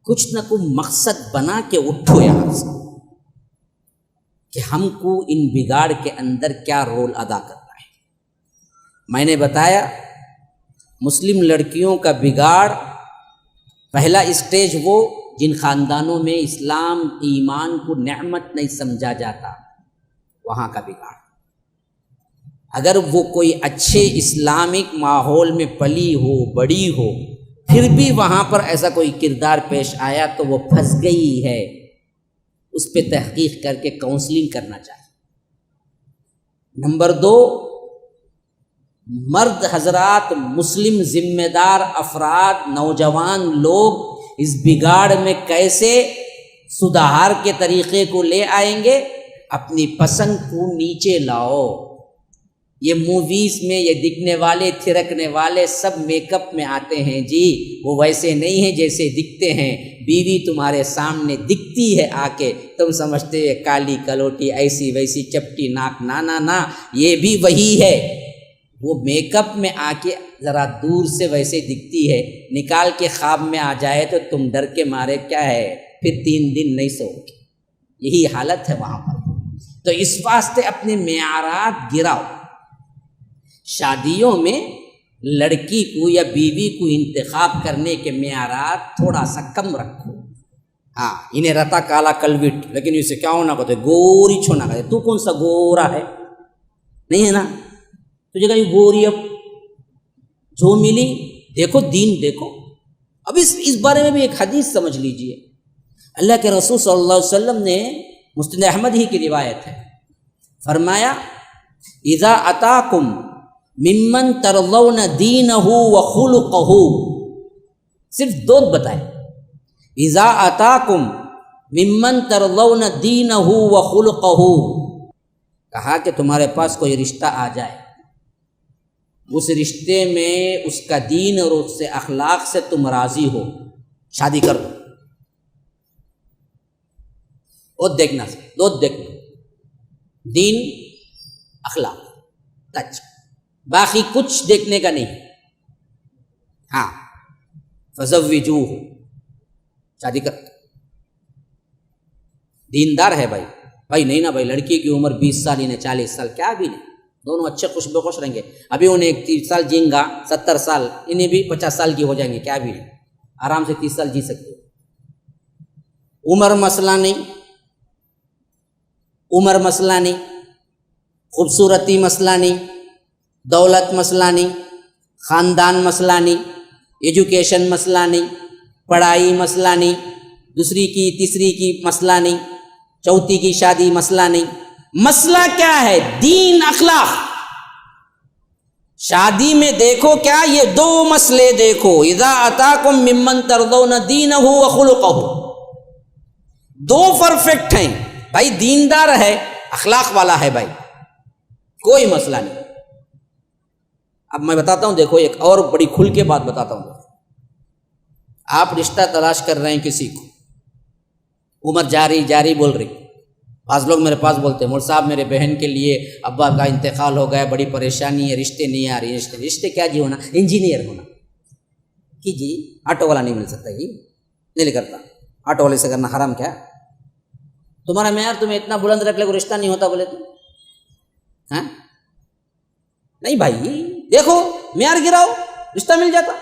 کچھ نہ کچھ مقصد بنا کے اٹھو یہاں سے کہ ہم کو ان بگاڑ کے اندر کیا رول ادا کرنا ہے۔ میں نے بتایا مسلم لڑکیوں کا بگاڑ، پہلا اسٹیج وہ جن خاندانوں میں اسلام ایمان کو نعمت نہیں سمجھا جاتا، وہاں کا بگاڑ۔ اگر وہ کوئی اچھے اسلامک ماحول میں پلی ہو، بڑی ہو، پھر بھی وہاں پر ایسا کوئی کردار پیش آیا تو وہ پھنس گئی ہے، اس پہ تحقیق کر کے کاؤنسلنگ کرنا چاہیے۔ نمبر 2، مرد حضرات، مسلم ذمہ دار افراد، نوجوان لوگ اس بگاڑ میں کیسے سدھار کے طریقے کو لے آئیں گے؟ اپنی پسند کو نیچے لاؤ۔ یہ موویز میں یہ دکھنے والے، تھرکنے والے سب میک اپ میں آتے ہیں جی، وہ ویسے نہیں ہیں جیسے دکھتے ہیں۔ بیوی تمہارے سامنے دکھتی ہے آ کے، تم سمجھتے ہیں کالی کلوٹی، ایسی ویسی چپٹی ناک، نا، یہ بھی وہی ہے۔ وہ میک اپ میں آ کے ذرا دور سے ویسے دکھتی ہے، نکال کے خواب میں آ جائے تو تم ڈر کے مارے کیا ہے، پھر 3 دن نہیں سو گے۔ یہی حالت ہے وہاں پر۔ تو اس واسطے اپنے معیارات گراؤ۔ شادیوں میں لڑکی کو یا بیوی کو انتخاب کرنے کے معیارات تھوڑا سا کم رکھو۔ ہاں، انہیں رتا کالا کلوٹ، لیکن اسے کیا ہونا کہتے، گوری چھونا کہتے۔ تو کون سا گورا ہے؟ نہیں ہے نا، تجھے کہیں گوری اب جو ملی دیکھو، دین دیکھو۔ اب اس بارے میں بھی ایک حدیث سمجھ لیجئے۔ اللہ کے رسول صلی اللہ علیہ وسلم نے، مسند احمد ہی کی روایت ہے، فرمایا اذا اتاکم ممن ترضون دینہ وخلقہ، صرف 2 بتائیں، اذا اتاکم ممن ترضون دینہ وخلقہ، کہا کہ تمہارے پاس کوئی رشتہ آ جائے، اس رشتے میں اس کا دین اور اس سے اخلاق سے تم راضی ہو، شادی کر دو۔ اور دیکھنا، 2 دیکھنا، دین اخلاق ٹچ، باقی کچھ دیکھنے کا نہیں۔ ہاں، فزوجوہ، شادی کر، دیندار ہے بھائی نہیں نا بھائی، لڑکی کی عمر 20 سال، انہیں 40 سال، کیا بھی نہیں، دونوں اچھے خوش بخوش رہیں گے۔ ابھی انہیں 30 سال جئیں گا، 70 سال، انہیں بھی 50 سال کی ہو جائیں گے، کیا بھی نہیں، آرام سے 30 سال جی سکتے۔ عمر مسئلہ نہیں، عمر مسئلہ نہیں، خوبصورتی مسئلہ نہیں، دولت مسئلہ نہیں، خاندان مسئلہ نہیں، ایجوکیشن مسئلہ نہیں، پڑھائی مسئلہ نہیں، دوسری کی تیسری کی مسئلہ نہیں، چوتھی کی شادی مسئلہ نہیں۔ مسئلہ کیا ہے؟ دین اخلاق۔ شادی میں دیکھو کیا، یہ 2 مسئلے دیکھو، اذا اتاکم ممن ترضون دینہ وخلقہ، 2 پرفیکٹ ہیں بھائی، دیندار ہے، اخلاق والا ہے بھائی، کوئی مسئلہ نہیں۔ اب میں بتاتا ہوں، دیکھو ایک اور بڑی کھل کے بات بتاتا ہوں۔ آپ رشتہ تلاش کر رہے ہیں کسی کو، عمر جاری بول رہی، بعض لوگ میرے پاس بولتے ہیں مول صاحب میرے بہن کے لیے ابا کا انتقال ہو گیا، بڑی پریشانی ہے، رشتے نہیں آ رہی۔ رشتے کیا جی ہونا؟ انجینئر ہونا کہ جی آٹو والا نہیں مل سکتا جی، نہیں کرتا، آٹو والے سے کرنا حرام کیا؟ تمہارا معیار تمہیں اتنا بلند رکھ لے کو رشتہ نہیں ہوتا بولے تو؟ ہاں نہیں بھائی، دیکھو معیار گراؤ، رشتہ مل جاتا۔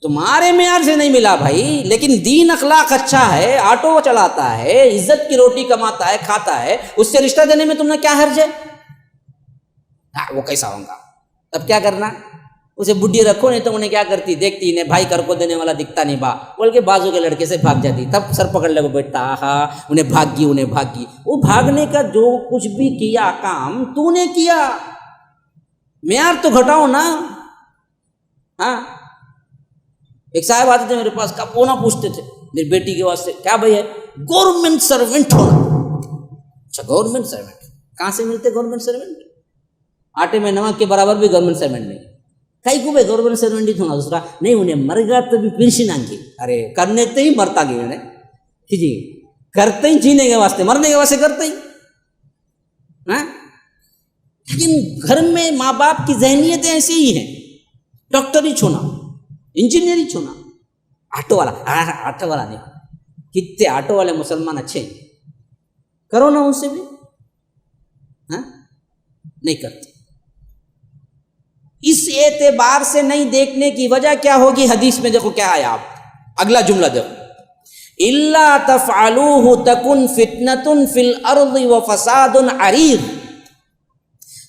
تمہارے معیار سے نہیں ملا بھائی، لیکن دین اخلاق اچھا ہے، آٹو چلاتا ہے، عزت کی روٹی کماتا ہے، کھاتا ہے، اس سے رشتہ دینے میں تم نے کیا حرج ہے؟ وہ کیسا ہوگا؟ تب کیا کرنا؟ اسے بڈھی رکھو، نہیں تو انہیں کیا کرتی، دیکھتی انہیں بھائی کر کو دینے والا دکھتا نہیں با، بول کے بازو کے لڑکے سے بھاگ جاتی، تب سر پکڑ لے کو بیٹھتا، آہا انہیں بھاگ گئی۔ وہ بھاگنے کا جو کچھ بھی کیا کام تو نے کیا، معیار تو گھٹاؤ نا۔ ہاں، ایک صاحب آتے تھے میرے پاس، کب وہ نہ پوچھتے تھے میری بیٹی کے واسطے، کیا بھائی ہے؟ گورنمنٹ سروینٹ ہونا۔ اچھا گورنمنٹ سروینٹ کہاں سے ملتے؟ گورنمنٹ سروینٹ آٹے میں نمک کے برابر بھی گورنمنٹ سروینٹ نہیں، کئی کو بھائی گورنمنٹ سروینٹ ہی تھوڑا دوسرا نہیں، انہیں مر گا تو بھی پینشن آئیں گی، ارے کرنے تو ہی مرتا گیا انہیں جی، کرتے ہی جینے کے واسطے، مرنے کے واسطے کرتے ہی۔ لیکن گھر میں ماں باپ کی ذہنیتیں ایسی ہی ہیں، ڈاکٹر ہی چھونا، انجینئر ہی چھونا، آٹو والا نہیں۔ کتنے آٹو والے مسلمان اچھے ہیں، کرو نا ان سے بھی، نہیں کرتے۔ اس اعتبار سے نہیں دیکھنے کی وجہ کیا ہوگی؟ حدیث میں دیکھو کیا آیا، آپ اگلا جملہ دیکھو، الا تفعلوه تکن فتنة فی الارض وفساد عریض۔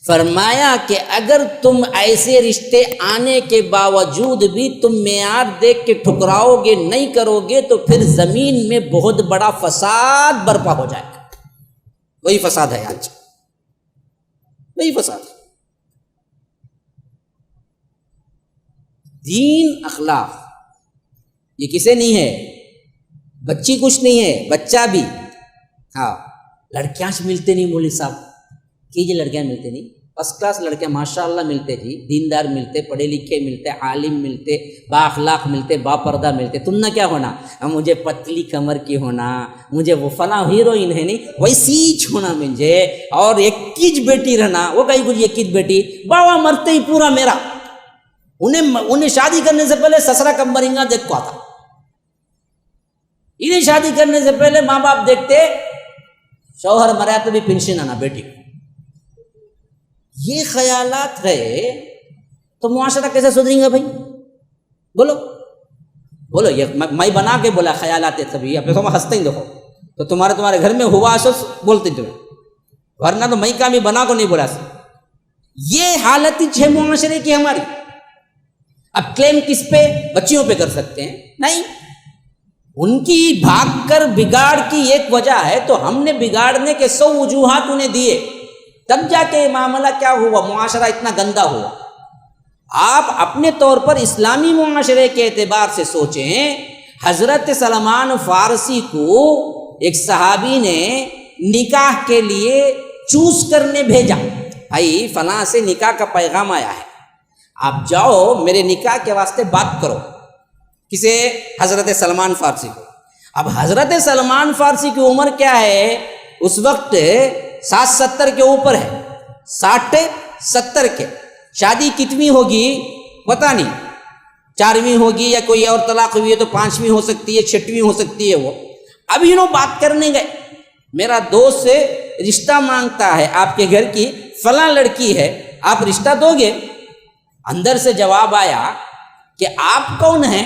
فرمایا کہ اگر تم ایسے رشتے آنے کے باوجود بھی تم معیار دیکھ کے ٹھکراؤ گے، نہیں کرو گے، تو پھر زمین میں بہت بڑا فساد برپا ہو جائے گا۔ وہی فساد ہے آج، وہی فساد ہے۔ دین اخلاق یہ کسے نہیں ہے؟ بچی کچھ نہیں ہے، بچہ بھی۔ ہاں، لڑکیاں سے ملتے نہیں مولوی صاحب، کہ یہ لڑکیاں ملتے نہیں، فرسٹ کلاس لڑکے ماشاءاللہ ملتے جی، دیندار ملتے، پڑھے لکھے ملتے، عالم ملتے، با اخلاق ملتے، با پردہ ملتے۔ تم نہ کیا ہونا، مجھے پتلی کمر کی ہونا، مجھے وہ فلاں ہیروئن ہے نہیں ویسی چھونا مجھے، اور ایک کیج بیٹی رہنا، وہ کہیں کچھ ایک کیج بیٹی، باوا مرتے ہی پورا میرا۔ انہیں شادی کرنے سے پہلے سسرا کمبرنگا دیکھ کو آتا، انہیں شادی کرنے سے پہلے ماں باپ دیکھتے شوہر مرا تو بھی پینشن آنا بیٹی کو۔ یہ خیالات رہے تو معاشرہ کیسے سدھریں گا بھائی؟ بولو، یہ میں بنا کے بولا خیالات سبھی، اپنے تو ہنستے ہی دیکھو، تو تمہارے گھر میں ہوا سو بولتے تمہیں، ورنہ تو میں کا بھی بنا کو نہیں بولا۔ یہ حالت ہے معاشرے کی ہماری۔ اب کلیم کس پہ؟ بچیوں پہ کر سکتے ہیں؟ نہیں، ان کی بھاگ کر بگاڑ کی ایک وجہ ہے، تو ہم نے بگاڑنے کے 100 وجوہات انہیں دیے، تب جا کے معاملہ کیا ہوا، معاشرہ اتنا گندا ہوا۔ آپ اپنے طور پر اسلامی معاشرے کے اعتبار سے سوچیں، حضرت سلمان فارسی کو ایک صحابی نے نکاح کے لیے چوز کرنے بھیجا، بھائی فلاں سے نکاح کا پیغام آیا ہے، آپ جاؤ میرے نکاح کے واسطے بات کرو۔ کسے؟ حضرت سلمان فارسی کو۔ اب حضرت سلمان فارسی کی عمر کیا ہے اس وقت؟ 60-70 کے اوپر ہے، 60-70 کے۔ شادی کتنی ہوگی پتہ نہیں، 4ویں ہوگی یا کوئی اور طلاق ہوئی ہے تو 5ویں ہو سکتی ہے، 6ویں ہو سکتی ہے۔ وہ اب انہوں بات کرنے گئے، میرا دوست سے رشتہ مانگتا ہے آپ کے گھر کی فلاں لڑکی ہے، آپ رشتہ دو گے؟ اندر سے جواب آیا کہ آپ کون ہیں؟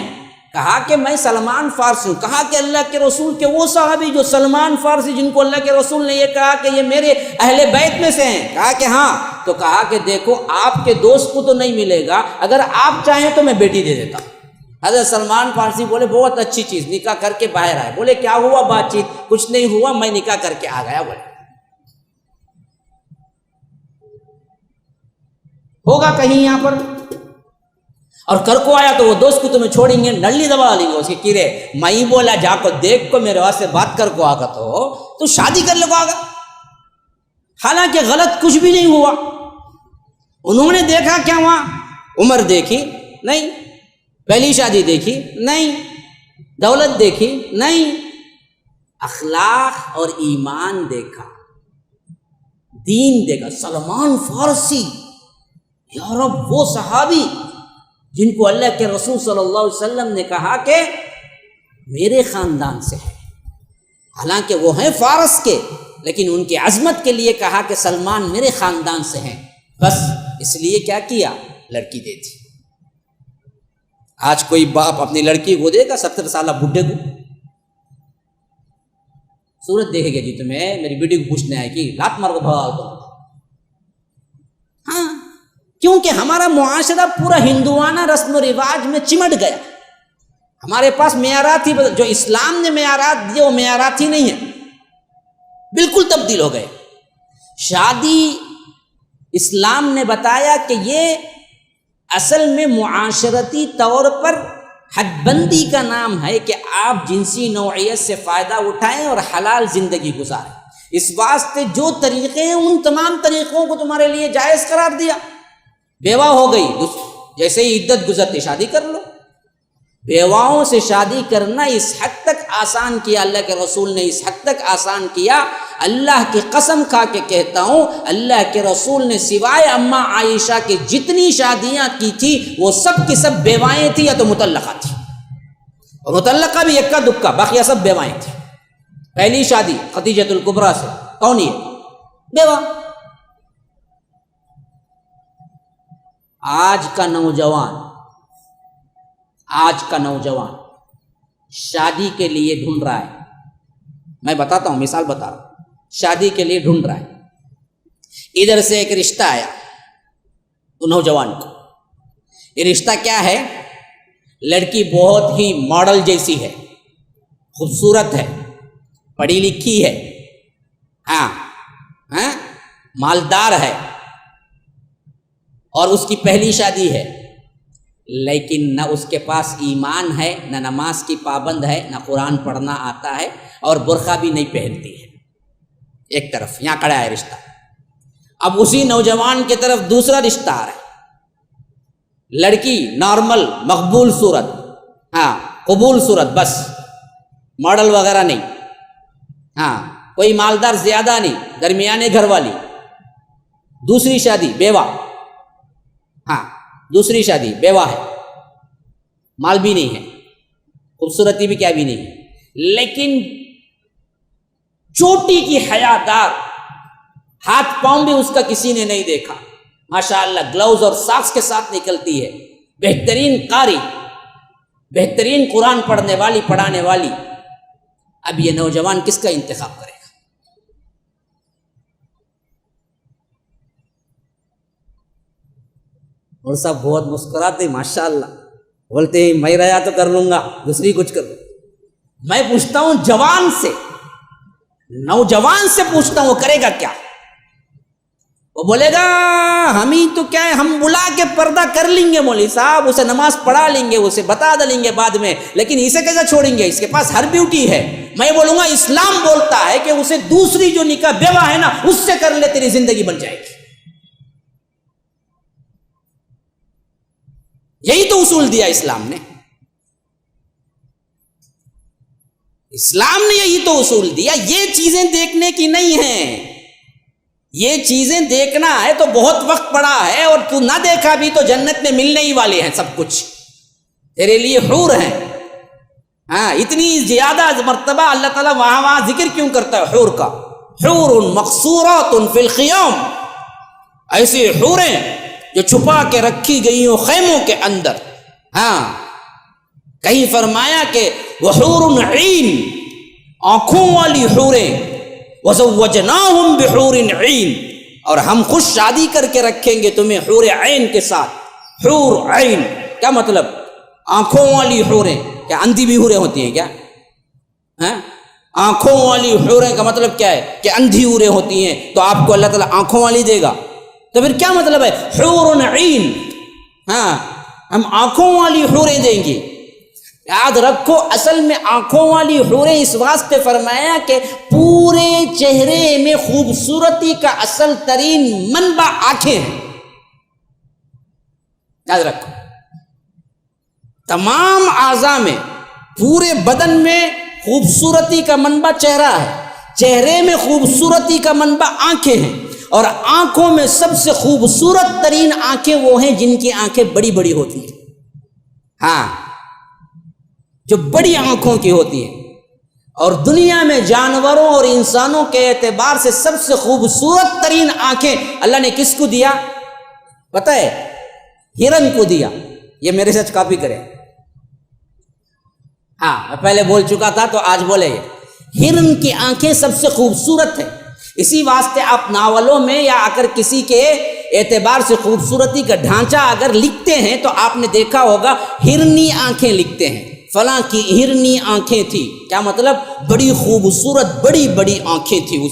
کہا کہ میں سلمان فارسی ہوں۔ کہا کہ اللہ کے رسول کے وہ صحابی جو سلمان فارسی، جن کو اللہ کے رسول نے یہ کہا کہ یہ میرے اہل بیت میں سے ہیں؟ کہا کہ ہاں۔ تو کہا کہ دیکھو آپ کے دوست کو تو نہیں ملے گا، اگر آپ چاہیں تو میں بیٹی دے دیتا ہوں۔ حضرت سلمان فارسی بولے بہت اچھی چیز، نکاح کر کے باہر آئے۔ بولے کیا ہوا بات چیت؟ کچھ نہیں ہوا، میں نکاح کر کے آ گیا۔ بولے ہوگا کہیں یہاں پر، اور کر کو آیا تو وہ دوست کو تمہیں چھوڑیں گے، نلی دبا لیں گے اس کی کرے۔ میں بولا جا کو دیکھ کو میرے واسطے بات کر کو آگا تو شادی کر لے کو آگا، حالانکہ غلط کچھ بھی نہیں ہوا۔ انہوں نے دیکھا کیا وہاں؟ عمر دیکھی نہیں، پہلی شادی دیکھی نہیں، دولت دیکھی نہیں، اخلاق اور ایمان دیکھا، دین دیکھا۔ سلمان فارسی یا رب، وہ صحابی جن کو اللہ کے رسول صلی اللہ علیہ وسلم نے کہا کہ میرے خاندان سے ہے، حالانکہ وہ ہیں فارس کے، لیکن ان کی عظمت کے لیے کہا کہ سلمان میرے خاندان سے ہیں، بس اس لیے کیا کیا؟ لڑکی دے دی۔ آج کوئی باپ اپنی لڑکی کو دے گا 70 سالہ بڈھے کو؟ صورت دیکھے گا جی تمہیں میری بیٹی کو پوچھنے آئے کہ لات مار کو بھگا دو. ہاں، کیونکہ ہمارا معاشرہ پورا ہندوانہ رسم و رواج میں چمٹ گیا. ہمارے پاس معیارات ہی جو اسلام نے معیارات دیے وہ معیارات ہی نہیں ہیں، بالکل تبدیل ہو گئے. شادی اسلام نے بتایا کہ یہ اصل میں معاشرتی طور پر حد بندی کا نام ہے کہ آپ جنسی نوعیت سے فائدہ اٹھائیں اور حلال زندگی گزاریں. اس واسطے جو طریقے ہیں ان تمام طریقوں کو تمہارے لیے جائز قرار دیا. بیوہ ہو گئی، جیسے ہی عدت گزرتی شادی کر لو. بیواؤں سے شادی کرنا اس حد تک آسان کیا اللہ کے رسول نے، اس حد تک آسان کیا، اللہ کی قسم کھا کے کہتا ہوں اللہ کے رسول نے سوائے اماں عائشہ کے جتنی شادیاں کی تھی وہ سب کی سب بیوائیں تھیں یا تو مطلقہ تھی، اور مطلقہ بھی اکا دکا، باقی سب بیوائیں تھیں. پہلی شادی خدیجۃ الکبریٰ سے کون ہے؟ بیوہ. آج کا نوجوان شادی کے لیے ڈھونڈ رہا ہے. میں بتاتا ہوں، مثال بتا رہا ہوں. شادی کے لیے ڈھونڈ رہا ہے، ادھر سے ایک رشتہ آیا نوجوان کو. یہ رشتہ کیا ہے؟ لڑکی بہت ہی ماڈل جیسی ہے، خوبصورت ہے، پڑھی لکھی ہے، ہاں مالدار ہے، اور اس کی پہلی شادی ہے، لیکن نہ اس کے پاس ایمان ہے، نہ نماز کی پابند ہے، نہ قرآن پڑھنا آتا ہے، اور برقع بھی نہیں پہنتی ہے. ایک طرف یہاں کھڑا ہے رشتہ. اب اسی نوجوان کی طرف دوسرا رشتہ آ رہا ہے. لڑکی نارمل مقبول صورت، قبول صورت، بس ماڈل وغیرہ نہیں، کوئی مالدار زیادہ نہیں، درمیانے گھر والی. دوسری شادی بیوہ، دوسری شادی بیوہ ہے، مال بھی نہیں ہے، خوبصورتی بھی کیا بھی نہیں ہے، لیکن چوٹی کی حیادار، ہاتھ پاؤں بھی اس کا کسی نے نہیں دیکھا، ماشاءاللہ گلوز اور ساکس کے ساتھ نکلتی ہے، بہترین قاری، بہترین قرآن پڑھنے والی، پڑھانے والی. اب یہ نوجوان کس کا انتخاب کرے گا؟ اور سب بہت مسکراتے ماشاءاللہ، بولتے ہیں میں ریا تو کر لوں گا، دوسری کچھ کر لوں. میں پوچھتا ہوں جوان سے، نوجوان سے پوچھتا ہوں وہ کرے گا کیا؟ وہ بولے گا ہم ہی تو کیا ہے، ہم بلا کے پردہ کر لیں گے مولوی صاحب، اسے نماز پڑھا لیں گے، اسے بتا دیں گے بعد میں، لیکن اسے کیسا چھوڑیں گے، اس کے پاس ہر بیوٹی ہے. میں بولوں گا اسلام بولتا ہے کہ اسے دوسری جو نکاح بیوہ ہے نا اس سے کر لے، تیری زندگی بن جائے گی. یہی تو اصول دیا اسلام نے. اسلام نے یہی تو اصول دیا. یہ چیزیں دیکھنے کی نہیں ہیں، یہ چیزیں دیکھنا ہے تو بہت وقت پڑا ہے، اور تو نہ دیکھا بھی تو جنت میں ملنے ہی والے ہیں سب کچھ، تیرے لیے حور ہیں. اتنی زیادہ مرتبہ اللہ تعالیٰ وہاں ذکر کیوں کرتا ہے حور کا؟ حور مقصورات فی الخیام، ایسی حوریں جو چھپا کے رکھی گئی ہوں خیموں کے اندر. کہیں فرمایا کہ وحور عین، آنکھوں والی حوریں، وزوجناہم بحور عین، اور ہم خوش شادی کر کے رکھیں گے تمہیں حور عین کے ساتھ. حور عین کیا مطلب؟ آنکھوں والی حوریں. کیا اندھی بھی حوریں ہوتی ہیں کیا؟ آنکھوں والی حوریں کا مطلب کیا ہے؟ کہ اندھی حوریں ہوتی ہیں تو آپ کو اللہ تعالیٰ آنکھوں والی دے گا، تو پھر کیا مطلب ہے؟ حور عین، ہم آنکھوں والی حوریں دیں گے. یاد رکھو اصل میں آنکھوں والی حوریں اس واسطے فرمایا کہ پورے چہرے میں خوبصورتی کا اصل ترین منبع آنکھیں ہیں. یاد رکھو تمام اعضاء میں، پورے بدن میں خوبصورتی کا منبع چہرہ ہے، چہرے میں خوبصورتی کا منبع آنکھیں ہیں، اور آنکھوں میں سب سے خوبصورت ترین آنکھیں وہ ہیں جن کی آنکھیں بڑی بڑی ہوتی ہیں، جو بڑی آنکھوں کی ہوتی ہیں. اور دنیا میں جانوروں اور انسانوں کے اعتبار سے سب سے خوبصورت ترین آنکھیں اللہ نے کس کو دیا پتہ ہے؟ ہرن کو دیا. یہ میرے سے کاپی کرے، ہاں میں پہلے بول چکا تھا تو آج بولے یہ ہرن کی آنکھیں سب سے خوبصورت ہے، اسی واسطے آپ ناولوں میں یا اگر کسی کے اعتبار سے خوبصورتی کا ڈھانچہ اگر لکھتے ہیں تو آپ نے دیکھا ہوگا ہرنی آنکھیں لکھتے ہیں، فلاں کی ہرنی آنکھیں تھی، کیا مطلب بڑی خوبصورت بڑی بڑی آنکھیں تھی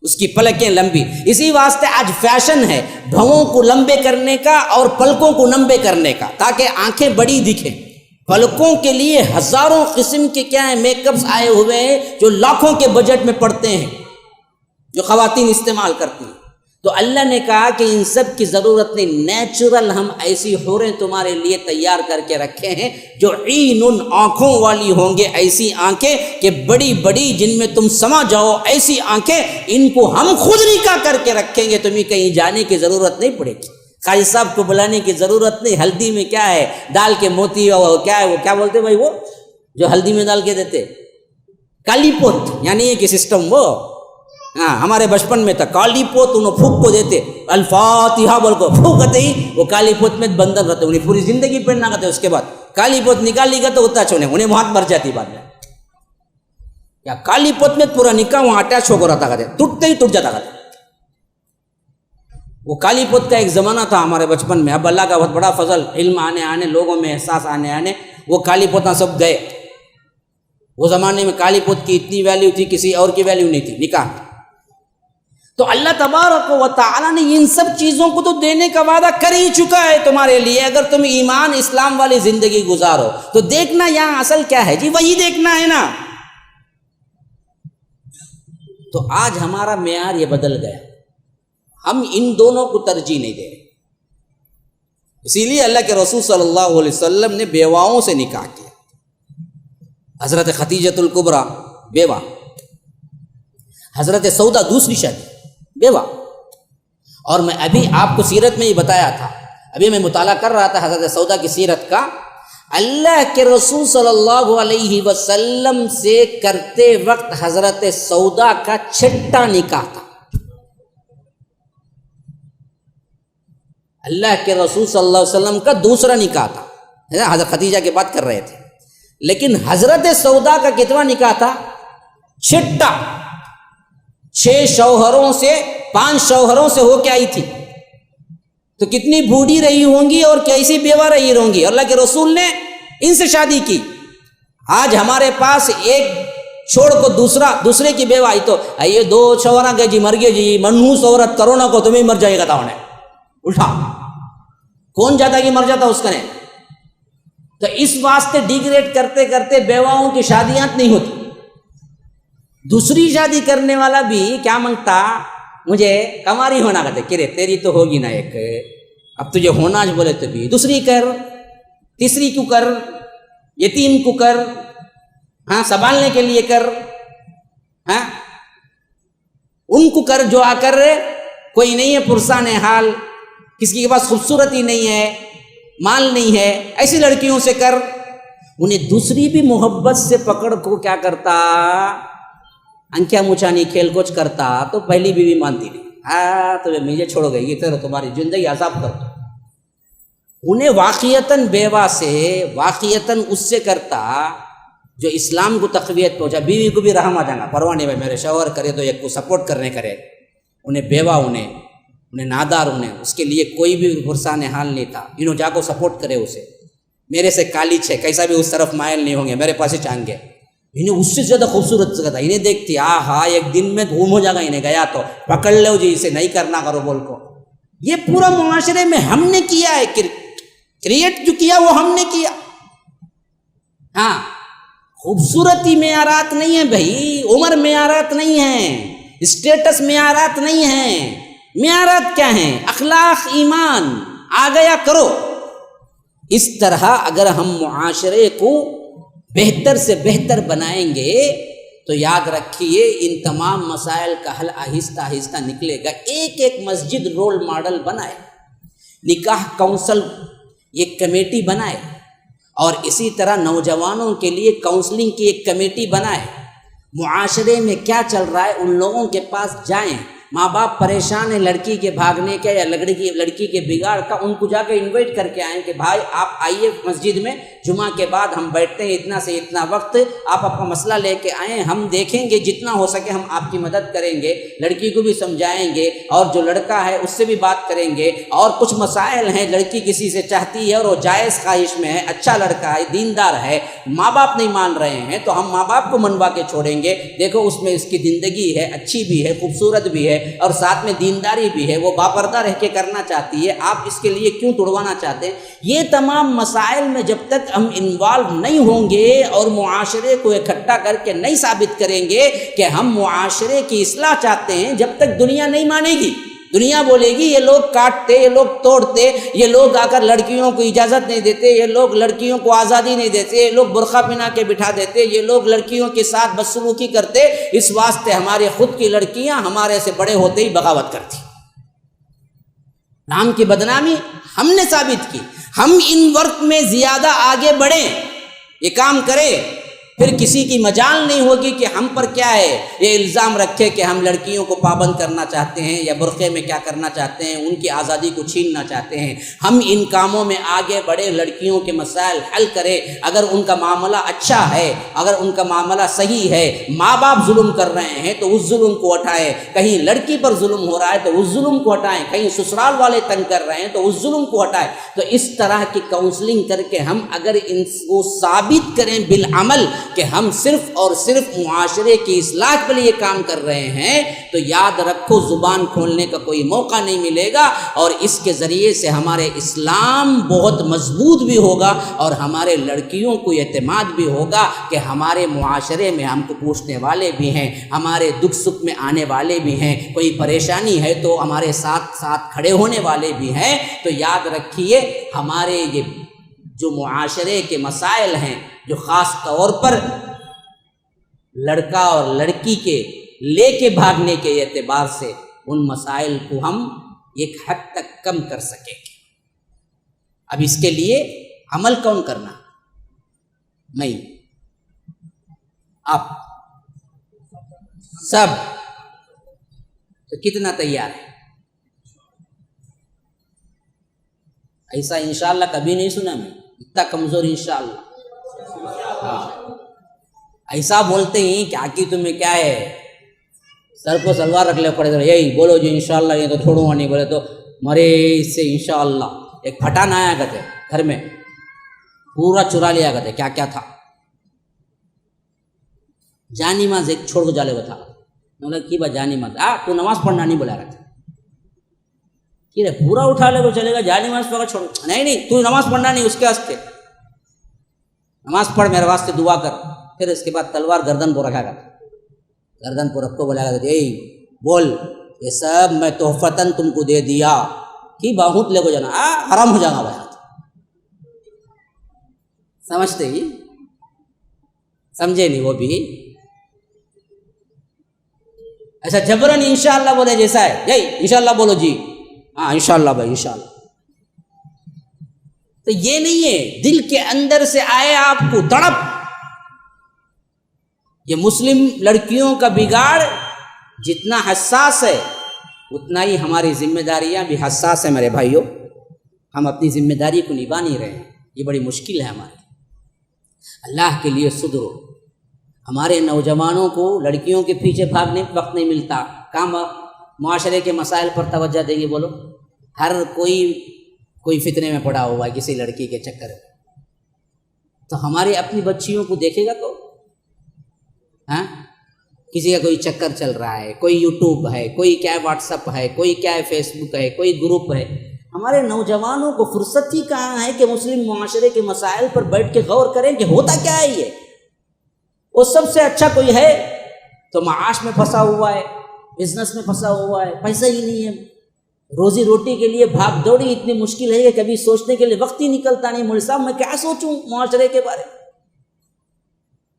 اس کی پلکیں لمبی۔ اسی واسطے آج فیشن ہے بھووں کو لمبے کرنے کا اور پلکوں کو لمبے کرنے کا تاکہ آنکھیں بڑی دکھیں۔ پلکوں کے لیے ہزاروں قسم کے کیا ہیں میک اپس آئے ہوئے ہیں جو لاکھوں کے بجٹ میں پڑتے ہیں، جو خواتین استعمال کرتی ہیں۔ تو اللہ نے کہا کہ ان سب کی ضرورت نہیں، نیچرل ہم ایسی حوریں تمہارے لیے تیار کر کے رکھے ہیں جو عین آنکھوں والی ہوں گے، ایسی آنکھیں کہ بڑی بڑی جن میں تم سما جاؤ، ایسی آنکھیں ان کو ہم خود نکاح کر کے رکھیں گے، تمہیں کہیں جانے کی ضرورت نہیں پڑے گی، قاضی صاحب کو بلانے کی ضرورت نہیں۔ ہلدی میں کیا ہے ڈال کے موتی اور کیا ہے وہ کیا بولتے بھائی وہ جو ہلدی میں ڈال کے دیتے کالی پوت، یعنی یہ کہ سسٹم وہ ہاں ہمارے بچپن میں تھا کالی پوت، انہوں پھوک کو دیتے الفاتحہ بول کو پھوکتے ہی وہ کالی پوت میں بندر رہتے، انہیں پوری زندگی پہننا کرتے، اس کے بعد کالی پوت نکال لی گا تو اتنا چھونے انہیں وہاں مر جاتی بعد میں، کیا کالی پوت میں پورا نکاح وہاں اٹیچ ہو کر رہتا کرتے، ٹوٹتے ہی ٹوٹ جاتا کرتے۔ وہ کالی پوت کا ایک زمانہ تھا ہمارے بچپن میں، اب اللہ کا بہت بڑا فضل، علم آنے لوگوں میں احساس آنے وہ کالی پوتاں سب گئے۔ وہ زمانے میں کالی پوت کی اتنی ویلیو تھی، کسی اور کی ویلیو نہیں تھی نکاح۔ تو اللہ تبارک و تعالیٰ نے ان سب چیزوں کو تو دینے کا وعدہ کر ہی چکا ہے تمہارے لیے، اگر تم ایمان اسلام والی زندگی گزارو تو دیکھنا یہاں اصل کیا ہے جی، وہی دیکھنا ہے نا۔ تو آج ہمارا معیار یہ بدل گیا، ہم ان دونوں کو ترجیح نہیں دے رہے، اسی لیے اللہ کے رسول صلی اللہ علیہ وسلم نے بیواؤں سے نکاح کیا۔ حضرت خدیجۃ الکبریٰ بیوہ، حضرت سودا دوسری شادی بیوہ، اور میں ابھی آپ کو سیرت میں ہی بتایا تھا، ابھی میں مطالعہ کر رہا تھا حضرت سودا کی سیرت کا، اللہ کے رسول صلی اللہ علیہ وسلم سے کرتے وقت حضرت سودا کا چھٹا نکاح تھا۔ اللہ کے رسول صلی اللہ علیہ وسلم کا دوسرا نکاح تھا، حضرت خدیجہ کی بات کر رہے تھے، لیکن حضرت سودا کا کتنا نکاح تھا؟ چھٹا۔ 6 شوہروں سے 5 شوہروں سے ہو کے آئی تھی، تو کتنی بوڑھی رہی ہوں گی اور کیسی بیوہ رہی ہوں گی، اللہ کے رسول نے ان سے شادی کی۔ آج ہمارے پاس ایک چھوڑ کو دوسرے کی بیوہ آئی تو یہ 2 شوہراں گئے جی مر گئے جی، منحوس عورت کرونا کو تمہیں مر جائے گا تھا انہیں الٹا، کون جاتا کہ مر جاتا اس کا نے۔ تو اس واسطے ڈیگریڈ کرتے کرتے بیواؤں کی شادیاں نہیں ہوتی۔ دوسری شادی کرنے والا بھی کیا مانگتا، مجھے کماری ہونا کہتے، کہ تیری تو ہوگی نا ایک، اب تجھے ہونا بولے تو بھی دوسری کر، تیسری کو کر، یتیم کو کر، ہاں سنبھالنے کے لیے کر، ہاں ان کو کر جو آ کر کوئی نہیں ہے پرسان حال، کسی کے پاس خوبصورتی نہیں ہے، مال نہیں ہے، ایسی لڑکیوں سے کر۔ انہیں دوسری بھی محبت سے پکڑ کو کیا کرتا، انکھیا مچانی کھیل کوچ کرتا، تو پہلی بیوی مانتی نہیں، تو مجھے چھوڑ گئی، یہ تو تمہاری زندگی عذاب کر دو۔ انہیں واقعتاً بیوہ سے واقعتاً اس سے کرتا جو اسلام کو تقویت پہنچا۔ بیوی کو بھی رحم آ جانا، پرواہ نہیں بھائی میرے شوہر کرے تو ایک کو سپورٹ کرنے کرے، انہیں بیوہ انہیں نادار اس کے لیے کوئی بھی پرسان حال نہیں تھا، انہوں جا کو سپورٹ کرے اسے، میرے سے کالی ہے کیسا بھی اس طرف مائل نہیں ہوں گے، میرے پاس ہی چاہیں گے، انہیں اس سے زیادہ خوبصورت تھا، انہیں دیکھتی ایک دن میں گھوم ہو جائے گا، انہیں گیا تو پکڑ لو جی اسے نہیں کرنا کرو بول کو۔ یہ پورا معاشرے میں ہم نے کیا ہے، کریٹ جو کیا وہ ہم نے کیا۔ ہاں خوبصورتی معیارات نہیں ہے بھائی، عمر معیارات نہیں ہیں، اسٹیٹس معیارات نہیں ہیں، معیارات کیا ہیں؟ اخلاق، ایمان آ گیا کرو۔ اس طرح اگر ہم معاشرے کو بہتر سے بہتر بنائیں گے تو یاد رکھیے ان تمام مسائل کا حل آہستہ آہستہ نکلے گا۔ ایک ایک مسجد رول ماڈل بنائے، نکاح کونسل ایک کمیٹی بنائے، اور اسی طرح نوجوانوں کے لیے کاؤنسلنگ کی ایک کمیٹی بنائے، معاشرے میں کیا چل رہا ہے ان لوگوں کے پاس جائیں، ماں باپ پریشان ہیں لڑکی کے بھاگنے کے یا لڑکی کے بگاڑ کا، ان کو جا کے انوائٹ کر کے آئیں کہ بھائی آپ آئیے مسجد میں، جمعہ کے بعد ہم بیٹھتے ہیں اتنا سے اتنا وقت، آپ اپنا مسئلہ لے کے آئیں، ہم دیکھیں گے جتنا ہو سکے ہم آپ کی مدد کریں گے، لڑکی کو بھی سمجھائیں گے اور جو لڑکا ہے اس سے بھی بات کریں گے، اور کچھ مسائل ہیں لڑکی کسی سے چاہتی ہے اور وہ جائز خواہش میں ہے، اچھا لڑکا ہے، دیندار ہے، ماں باپ نہیں مان رہے ہیں تو ہم ماں باپ کو منوا کے چھوڑیں گے، دیکھو اس میں اس کی زندگی ہے، اچھی بھی ہے، خوبصورت بھی ہے اور ساتھ میں دینداری بھی ہے، وہ باپردہ رہ کے کرنا چاہتی ہے، آپ اس کے لیے کیوں توڑوانا چاہتے ہیں؟ یہ تمام مسائل میں جب تک ہم انوالو نہیں ہوں گے اور معاشرے کو اکٹھا کر کے نہیں ثابت کریں گے کہ ہم معاشرے کی اصلاح چاہتے ہیں، جب تک دنیا نہیں مانے گی۔ دنیا بولے گی یہ لوگ کاٹتے، یہ لوگ توڑتے، یہ لوگ آ کر لڑکیوں کو اجازت نہیں دیتے، یہ لوگ لڑکیوں کو آزادی نہیں دیتے، یہ لوگ برقع پہنا کے بٹھا دیتے، یہ لوگ لڑکیوں کے ساتھ بدسلوکی کرتے، اس واسطے ہمارے خود کی لڑکیاں ہمارے سے بڑے ہوتے ہی بغاوت کرتی۔ نام کی بدنامی ہم نے ثابت کی، ہم ان ورک میں زیادہ آگے بڑھیں، یہ کام کریں، پھر کسی کی مجال نہیں ہوگی کہ ہم پر کیا ہے یہ الزام رکھے کہ ہم لڑکیوں کو پابند کرنا چاہتے ہیں یا برقعے میں کیا کرنا چاہتے ہیں، ان کی آزادی کو چھیننا چاہتے ہیں۔ ہم ان کاموں میں آگے بڑھے، لڑکیوں کے مسائل حل کریں، اگر ان کا معاملہ اچھا ہے، اگر ان کا معاملہ صحیح ہے، ماں باپ ظلم کر رہے ہیں تو اس ظلم کو ہٹائیں، کہیں لڑکی پر ظلم ہو رہا ہے تو اس ظلم کو ہٹائیں، کہیں سسرال والے تنگ کر رہے ہیں تو اس ظلم کو ہٹائیں۔ تو اس طرح کی کاؤنسلنگ کر کے ہم اگر ان کو ثابت کریں بالعمل کہ ہم صرف اور صرف معاشرے کی اصلاح کے لیے کام کر رہے ہیں، تو یاد رکھو زبان کھولنے کا کوئی موقع نہیں ملے گا، اور اس کے ذریعے سے ہمارے اسلام بہت مضبوط بھی ہوگا اور ہمارے لڑکیوں کو اعتماد بھی ہوگا کہ ہمارے معاشرے میں ہم کو پوچھنے والے بھی ہیں، ہمارے دکھ سکھ میں آنے والے بھی ہیں، کوئی پریشانی ہے تو ہمارے ساتھ ساتھ کھڑے ہونے والے بھی ہیں۔ تو یاد رکھیے ہمارے یہ جو معاشرے کے مسائل ہیں، جو خاص طور پر لڑکا اور لڑکی کے لے کے بھاگنے کے اعتبار سے، ان مسائل کو ہم ایک حد تک کم کر سکیں گے۔ اب اس کے لیے عمل کون کرنا؟ نہیں، آپ سب۔ تو کتنا تیار ہے؟ ایسا انشاءاللہ کبھی نہیں سنا میں، اتنا کمزور انشاءاللہ۔ ایسا بولتے ہیں کیا کہ تمہیں کیا ہے، سر کو سلوار رکھ لے پڑے، یہی بولو جو انشاءاللہ، یہ تو چھوڑوں گا نہیں، بولے تو مرے اس سے انشاءاللہ۔ ایک پھٹان آیا کرتے گھر میں، پورا چرا لیا کرتے، کیا کیا تھا، جانی ماز ایک چھوڑ کو جالے وہ تھا، بولا کی بات جانی ماز، تو نماز پڑھنا نہیں بولا رہتا، پورا اٹھا لے وہ چلے گا، جانی نماز پڑھ چھوڑ، نہیں تو نماز پڑھنا نہیں، اس کے واسطے نماز پڑھ، میرے واسطے دعا کر۔ پھر اس کے بعد تلوار گردن کو رکھا کرتا، گردن کو رکھ کو بولا کرتا، بول یہ سب میں تحفتاً تم کو دے دیا، کی باہوت لے کو جانا، حرام ہو جانا بھائی۔ سمجھتے ہی سمجھے نہیں وہ بھی، ایسا جبرن انشاءاللہ بولے جیسا ہے، جی انشاءاللہ بولو جی، ہاں انشاءاللہ بھائی انشاءاللہ۔ تو یہ نہیں ہے، دل کے اندر سے آئے آپ کو تڑپ۔ یہ مسلم لڑکیوں کا بگاڑ جتنا حساس ہے اتنا ہی ہماری ذمہ داریاں بھی حساس ہیں میرے بھائیوں۔ ہم اپنی ذمہ داری کو نبھا نہیں رہے ہیں، یہ بڑی مشکل ہے ہماری۔ اللہ کے لیے سدھرو۔ ہمارے نوجوانوں کو لڑکیوں کے پیچھے بھاگنے کا وقت نہیں ملتا، کام معاشرے کے مسائل پر توجہ دیں گے، بولو ہر کوئی فتنے میں پڑا ہوا ہے کسی لڑکی کے چکر میں، تو ہمارے اپنی بچیوں کو دیکھے گا تو ہاں، کسی کا کوئی چکر چل رہا ہے، کوئی یوٹیوب ہے، کوئی کیا واٹس ایپ ہے، کوئی کیا فیس بک ہے، کوئی گروپ ہے۔ ہمارے نوجوانوں کو فرصت ہی کہاں ہے کہ مسلم معاشرے کے مسائل پر بیٹھ کے غور کریں کہ ہوتا کیا ہے یہ۔ وہ سب سے اچھا کوئی ہے تو معاش میں پھنسا ہوا ہے، بزنس میں پھنسا ہوا ہے، پیسہ ہی نہیں ہے، روزی روٹی کے لیے بھاگ دوڑی اتنی مشکل ہے کہ کبھی سوچنے کے لیے وقت ہی نکلتا نہیں۔ مولوی صاحب میں کیا سوچوں معاشرے کے بارے میں،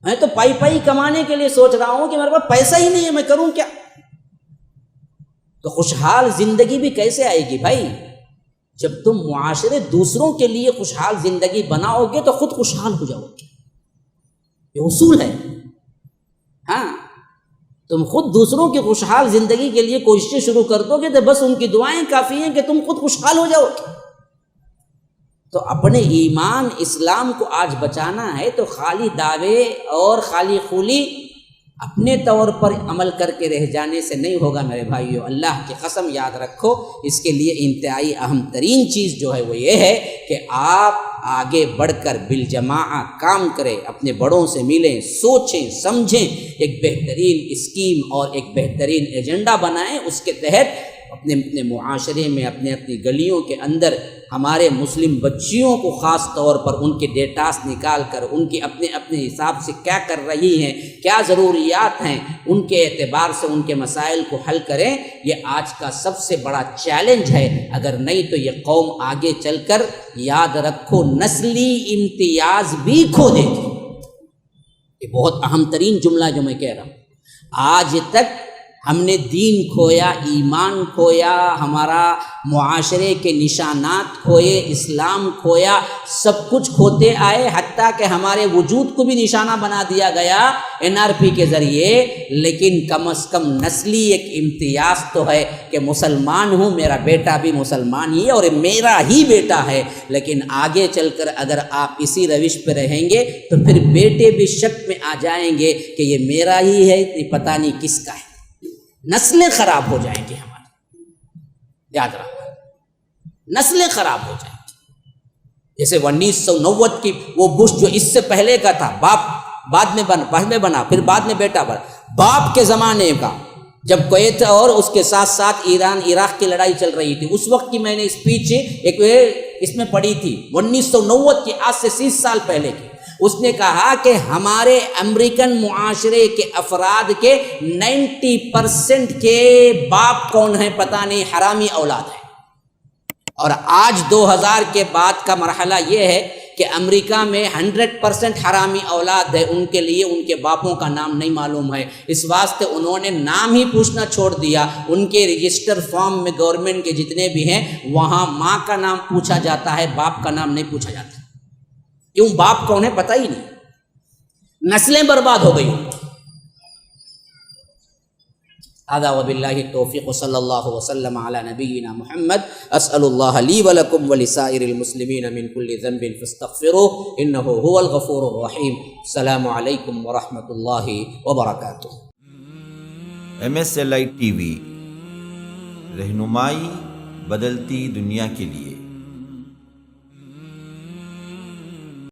میں تو پائی کمانے کے لیے سوچ رہا ہوں کہ میرے پاس پیسہ ہی نہیں ہے، میں کروں کیا؟ تو خوشحال زندگی بھی کیسے آئے گی بھائی؟ جب تم معاشرے دوسروں کے لیے خوشحال زندگی بناؤ گے تو خود خوشحال ہو جاؤ گے، یہ اصول ہے۔ ہاں، تم خود دوسروں کی خوشحال زندگی کے لیے کوششیں شروع کر دو گے تو بس ان کی دعائیں کافی ہیں کہ تم خود خوشحال ہو جاؤ گے۔ تو اپنے ایمان اسلام کو آج بچانا ہے تو خالی دعوے اور خالی خولی اپنے طور پر عمل کر کے رہ جانے سے نہیں ہوگا میرے بھائیو۔ اللہ کی قسم یاد رکھو، اس کے لیے انتہائی اہم ترین چیز جو ہے وہ یہ ہے کہ آپ آگے بڑھ کر بالجماع کام کریں، اپنے بڑوں سے ملیں، سوچیں سمجھیں، ایک بہترین اسکیم اور ایک بہترین ایجنڈا بنائیں، اس کے تحت اپنے معاشرے میں اپنی گلیوں کے اندر ہمارے مسلم بچیوں کو خاص طور پر ان کے ڈیٹاس نکال کر ان کی اپنے حساب سے کیا کر رہی ہیں، کیا ضروریات ہیں، ان کے اعتبار سے ان کے مسائل کو حل کریں۔ یہ آج کا سب سے بڑا چیلنج ہے، اگر نہیں تو یہ قوم آگے چل کر یاد رکھو نسلی امتیاز بھی کھو دے گی۔ یہ بہت اہم ترین جملہ جو میں کہہ رہا ہوں۔ آج تک ہم نے دین کھویا، ایمان کھویا، ہمارا معاشرے کے نشانات کھوئے، اسلام کھویا، سب کچھ کھوتے آئے، حتیٰ کہ ہمارے وجود کو بھی نشانہ بنا دیا گیا NRP کے ذریعے، لیکن کم از کم نسلی ایک امتیاز تو ہے کہ مسلمان ہوں، میرا بیٹا بھی مسلمان ہی ہے اور میرا ہی بیٹا ہے۔ لیکن آگے چل کر اگر آپ اسی روش پہ رہیں گے تو پھر بیٹے بھی شک میں آ جائیں گے کہ یہ میرا ہی ہے، یہ پتہ نہیں کس کا ہے، نسلیں خراب ہو جائیں گی ہماری، یاد رکھنا، نسلیں خراب ہو جائیں گی۔ جیسے 1990 کی وہ بش جو اس سے پہلے کا تھا، باپ بعد میں بنا پھر بعد میں بیٹا بنا، باپ کے زمانے کا جب کویت اور اس کے ساتھ ساتھ ایران عراق کی لڑائی چل رہی تھی، اس وقت کی میں نے اسپیچ ایک اس میں پڑھی تھی 1990 کی، آج سے 30 سال پہلے کی۔ اس نے کہا کہ ہمارے امریکن معاشرے کے افراد کے 90% کے باپ کون ہیں پتہ نہیں، حرامی اولاد ہیں۔ اور آج 2000 کے بعد کا مرحلہ یہ ہے کہ امریکہ میں 100% حرامی اولاد ہے، ان کے لیے ان کے باپوں کا نام نہیں معلوم ہے، اس واسطے انہوں نے نام ہی پوچھنا چھوڑ دیا۔ ان کے رجسٹر فارم میں گورنمنٹ کے جتنے بھی ہیں وہاں ماں کا نام پوچھا جاتا ہے، باپ کا نام نہیں پوچھا جاتا۔ کیوں؟ باپ کون ہے پتہ ہی نہیں، نسلیں برباد ہو گئی۔ هذا وباللہ التوفیق، صلی اللہ وسلم علی نبینا محمد۔ اسأل اللہ لی ولکم ولسائر المسلمین من کل ذنب فاستغفروه انه هو الغفور الرحیم۔ السلام علیکم ورحمۃ اللہ وبرکاتہ۔ MSLI TV، رہنمائی بدلتی دنیا کے لیے۔